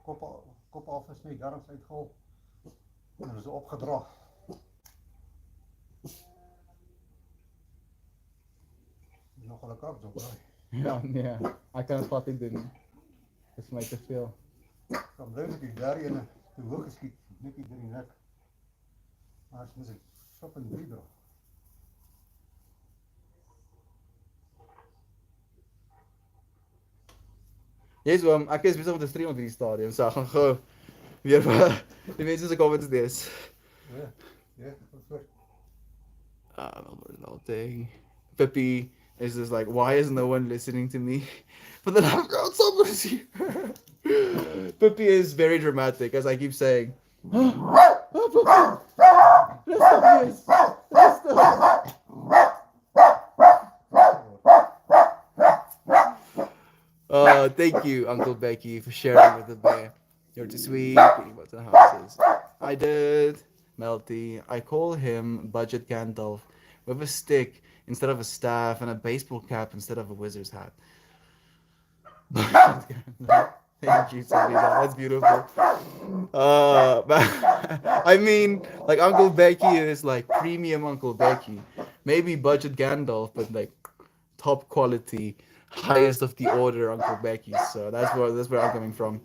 Kop af is net darms uitgehaal. En is opgedra. Nog wel 'n kap op daai. Ja, nee. Ek kan dit glad nie doen nie. Dis vir my te veel. Dan bly ek daar ene te hoog geskiet, net hier in die nek. Maar as moet ek sop en drie dra. Jy's oom, ek is besig om te stream op hierdie stadium, so ek gaan gou weer vir die mense se comments lees. Ja, ja, goed voor. Well, dang. Pippi is just like, why is no one listening to me? But then I've got someone's here. Pippi is very dramatic, as I keep saying. Oh, Pippi! Let's stop this! Let's stop! Thank you, Uncle Becky, for sharing with the bear. You're too sweet. Pretty much the houses. I did. Melty. I call him Budget Gandalf with a stick instead of a staff and a baseball cap instead of a wizard's hat. Thank you, Selena. That's beautiful. I mean, like Uncle Becky is like premium Uncle Becky. Maybe budget Gandalf, but like top quality, highest of the order Uncle Becky. So that's where I'm coming from.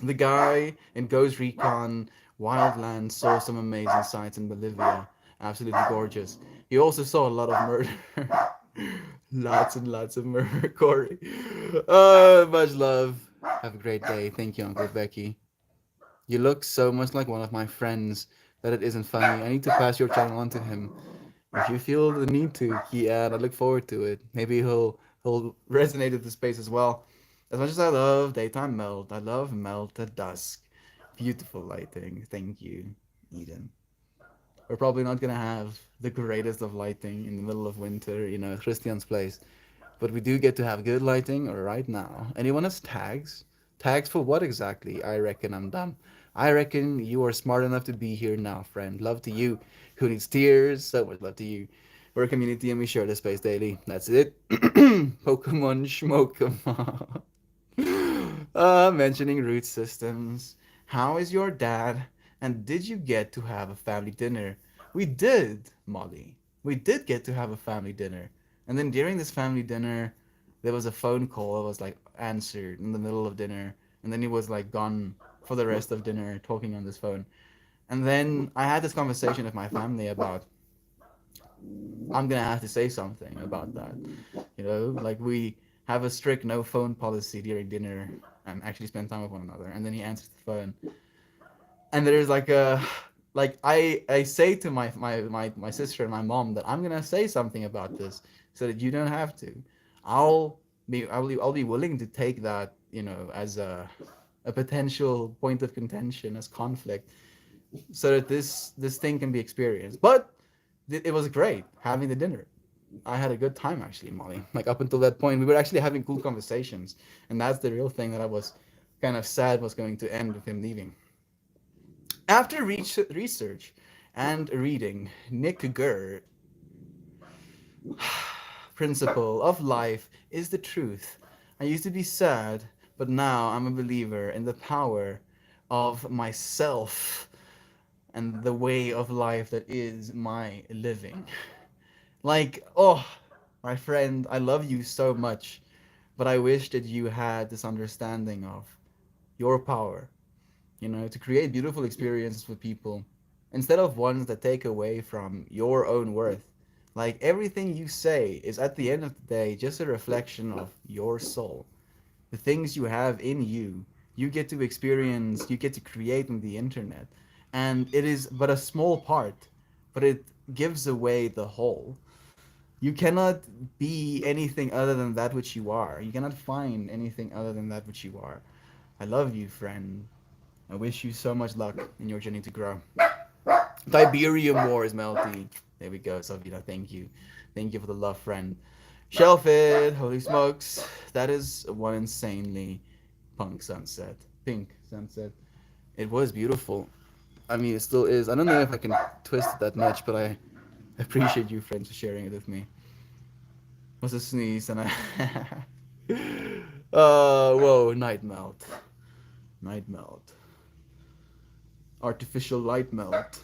The guy in Ghost Recon Wildlands saw some amazing sights in Bolivia. Absolutely gorgeous. He also saw a lot of murder. Lots and lots of murder, Corey. Much love. Have a great day. Thank you, Uncle Becky. You look so much like one of my friends that it isn't funny. I need to pass your channel on to him. If you feel the need to, yeah, I look forward to it. Maybe he'll resonate with the space as well. As much as I love daytime melt, I love melt at dusk. Beautiful lighting. Thank you, Eden. We're probably not gonna have the greatest of lighting in the middle of winter, at Christian's place. But we do get to have good lighting right now. Anyone has tags? Tags for what exactly? I reckon I'm dumb. I reckon you are smart enough to be here now, friend. Love to you. Who needs tears? So much love to you. We're a community and we share this space daily. That's it. Pokemon Schmokemon. Mentioning root systems. How is your dad? And did you get to have a family dinner? We did, Molly. We did get to have a family dinner. And then during this family dinner, there was a phone call that was like answered in the middle of dinner. And then he was like gone for the rest of dinner talking on this phone. And then I had this conversation with my family about I'm gonna have to say something about that. Like we have a strict no phone policy during dinner and actually spend time with one another. And then he answers the phone, and there's like a like I say to my sister and my mom that I'm gonna say something about this so that you don't have to. I'll be willing to take that as a potential point of contention as conflict so that this thing can be experienced. But it was great having the dinner. I had a good time actually, Molly. Like up until that point, we were actually having cool conversations, and that's the real thing that I was kind of sad was going to end with him leaving. After research and reading, Nick Gurr principle of life is the truth. I used to be sad, but now I'm a believer in the power of myself and the way of life that is my living. Like, oh, my friend, I love you so much, but I wish that you had this understanding of your power, to create beautiful experiences for people instead of ones that take away from your own worth. Like everything you say is at the end of the day just a reflection of your soul. The things you have in you, you get to experience, you get to create on the internet. And it is but a small part, but it gives away the whole. You cannot be anything other than that which you are. You cannot find anything other than that which you are. I love you, friend. I wish you so much luck in your journey to grow. Tiberium War is melty. There we go, Savina. Thank you. Thank you for the love, friend. Shelfit, holy smokes. That is one insanely pink sunset. It was beautiful. I mean, it still is. I don't know if I can twist it that much, but I appreciate you, friends, for sharing it with me. Was a sneeze and I. Whoa, night melt. Night melt. Artificial light melt.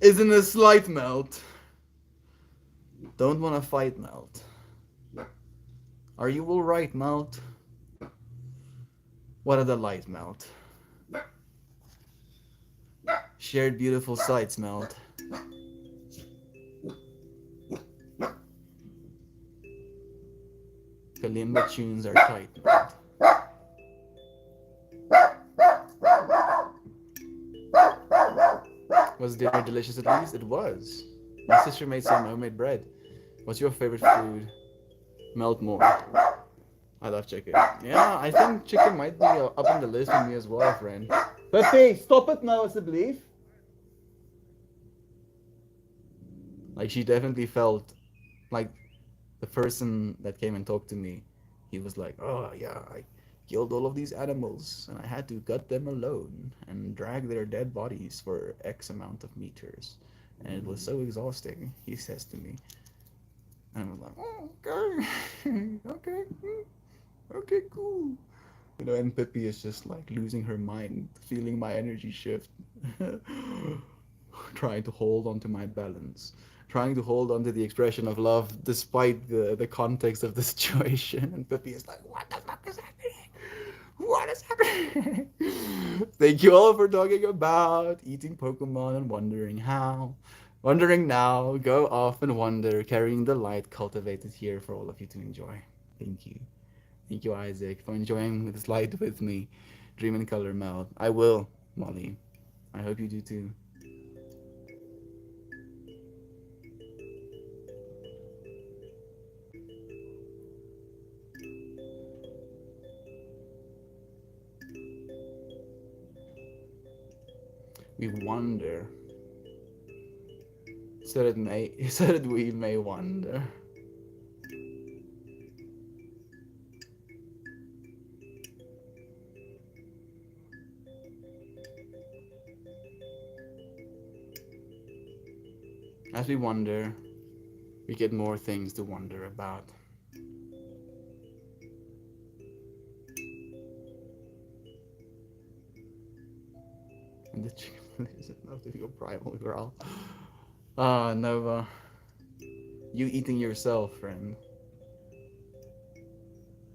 Isn't a slight melt. Don't wanna fight melt. Are you alright, melt? What are the light melt? Shared beautiful sights melt. Kalimba tunes are tight. Was dinner delicious at least? It was. My sister made some homemade bread. What's your favorite food? Melt more. I love chicken. Yeah, I think chicken might be up on the list for me as well, friend. Pepe, stop it now, it's a belief. Like, she definitely felt like the person that came and talked to me, he was like, "Oh yeah, I killed all of these animals and I had to gut them alone and drag their dead bodies for X amount of meters, and it was so exhausting." He says to me, and I was like, "Oh, okay, okay, okay, cool." You know, and Pippi is just like losing her mind, feeling my energy shift, trying to hold on to my balance, trying to hold on to the expression of love despite the context of the situation. And Pippi is like, "What the fuck is happening? What is happening?" Thank you all for talking about eating Pokemon and wondering how. Wondering now, go off and wonder, carrying the light cultivated here for all of you to enjoy. Thank you. Thank you, Isaac, for enjoying this light with me. Dream in color melt. I will, Molly. I hope you do too. We wonder. So that we may wonder. As we wonder, we get more things to wonder about. And the chicken is enough to go primal growl. Ah, Nova. You eating yourself, friend.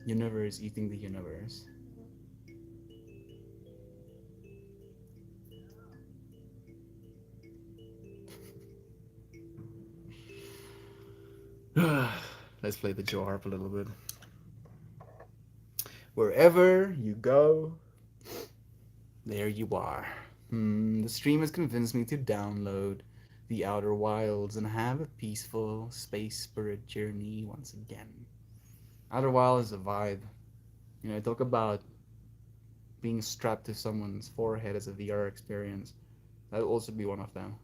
Universe eating the universe. Let's play the Joe harp a little bit. Wherever you go, there you are. The stream has convinced me to download The Outer Wilds and have a peaceful space spirit journey once again. Outer Wilds is a vibe. You know, talk about being strapped to someone's forehead as a VR experience. That would also be one of them.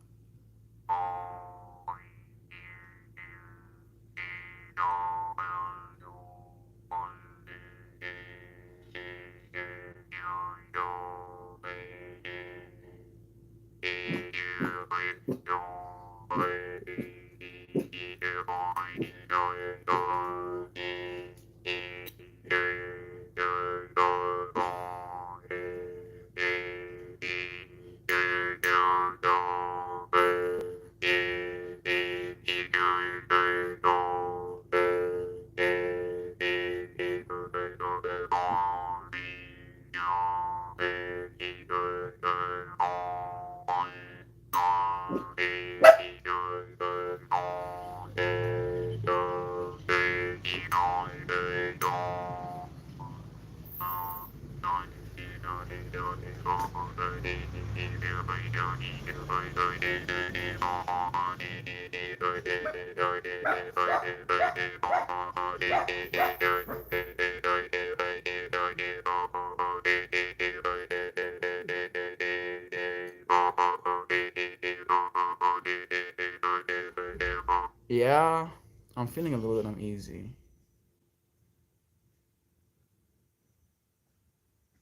Yeah, I'm feeling a little bit uneasy.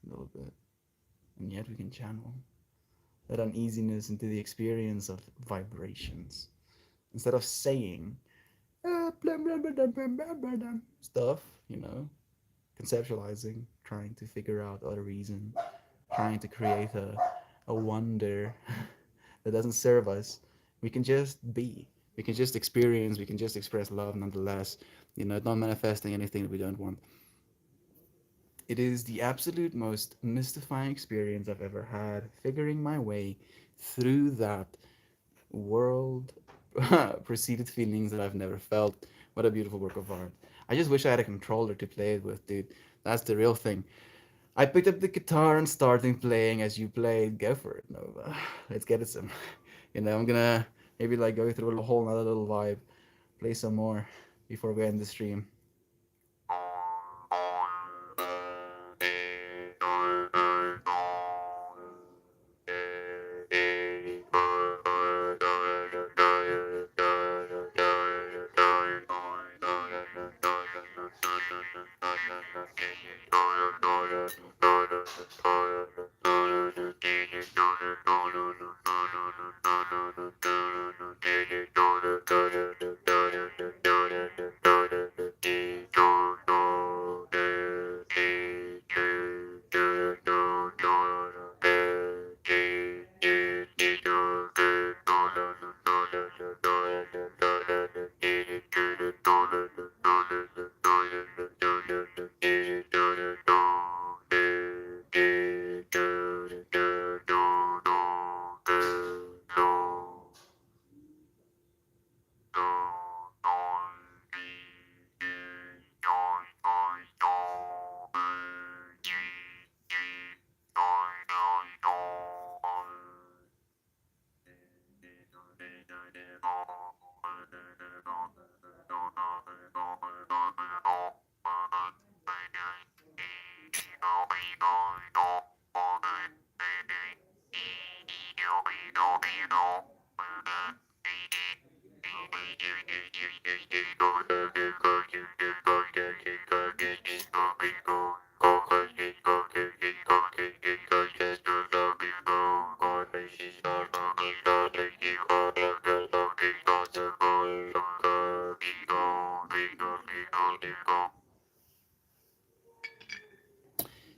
A little bit. And yet we can channel that uneasiness into the experience of vibrations. Instead of saying stuff, you know, conceptualizing, trying to figure out other reason, trying to create a wonder that doesn't serve us. We can just be. We can just experience. We can just express love nonetheless. You know, not manifesting anything that we don't want. It is the absolute most mystifying experience I've ever had, figuring my way through that world preceded feelings that I've never felt. What a beautiful work of art. I just wish I had a controller to play it with, dude. That's the real thing. I picked up the guitar and started playing as you played. Go for it, Nova. Let's get it some. I'm gonna maybe like go through a whole another little vibe, play some more before we end the stream.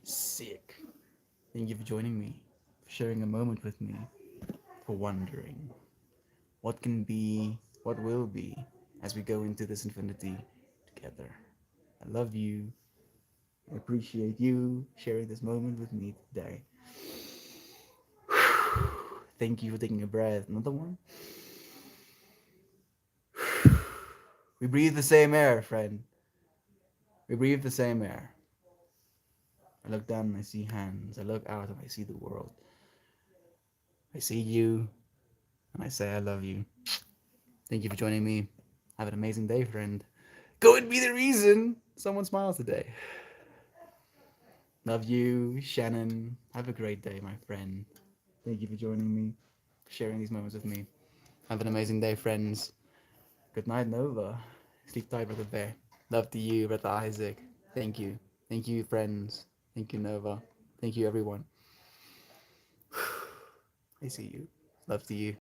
Sick. Thank you for joining me, for sharing a moment with me, for wondering what can be, what will be, as we go into this infinity together. I love you. I appreciate you sharing this moment with me today. Thank you for taking a breath. Another one. We breathe the same air, friend. We breathe the same air. I look down and I see hands. I look out and I see the world. I see you and I say I love you. Thank you for joining me. Have an amazing day, friend. Go and be the reason someone smiles today. Love you, Shannon. Have a great day, my friend. Thank you for joining me, sharing these moments with me. Have an amazing day, friends. Good night, Nova. Sleep tight, Brother Bear. Love to you, Brother Isaac. Thank you. Thank you, friends. Thank you, Nova. Thank you, everyone. I see you. Love to you.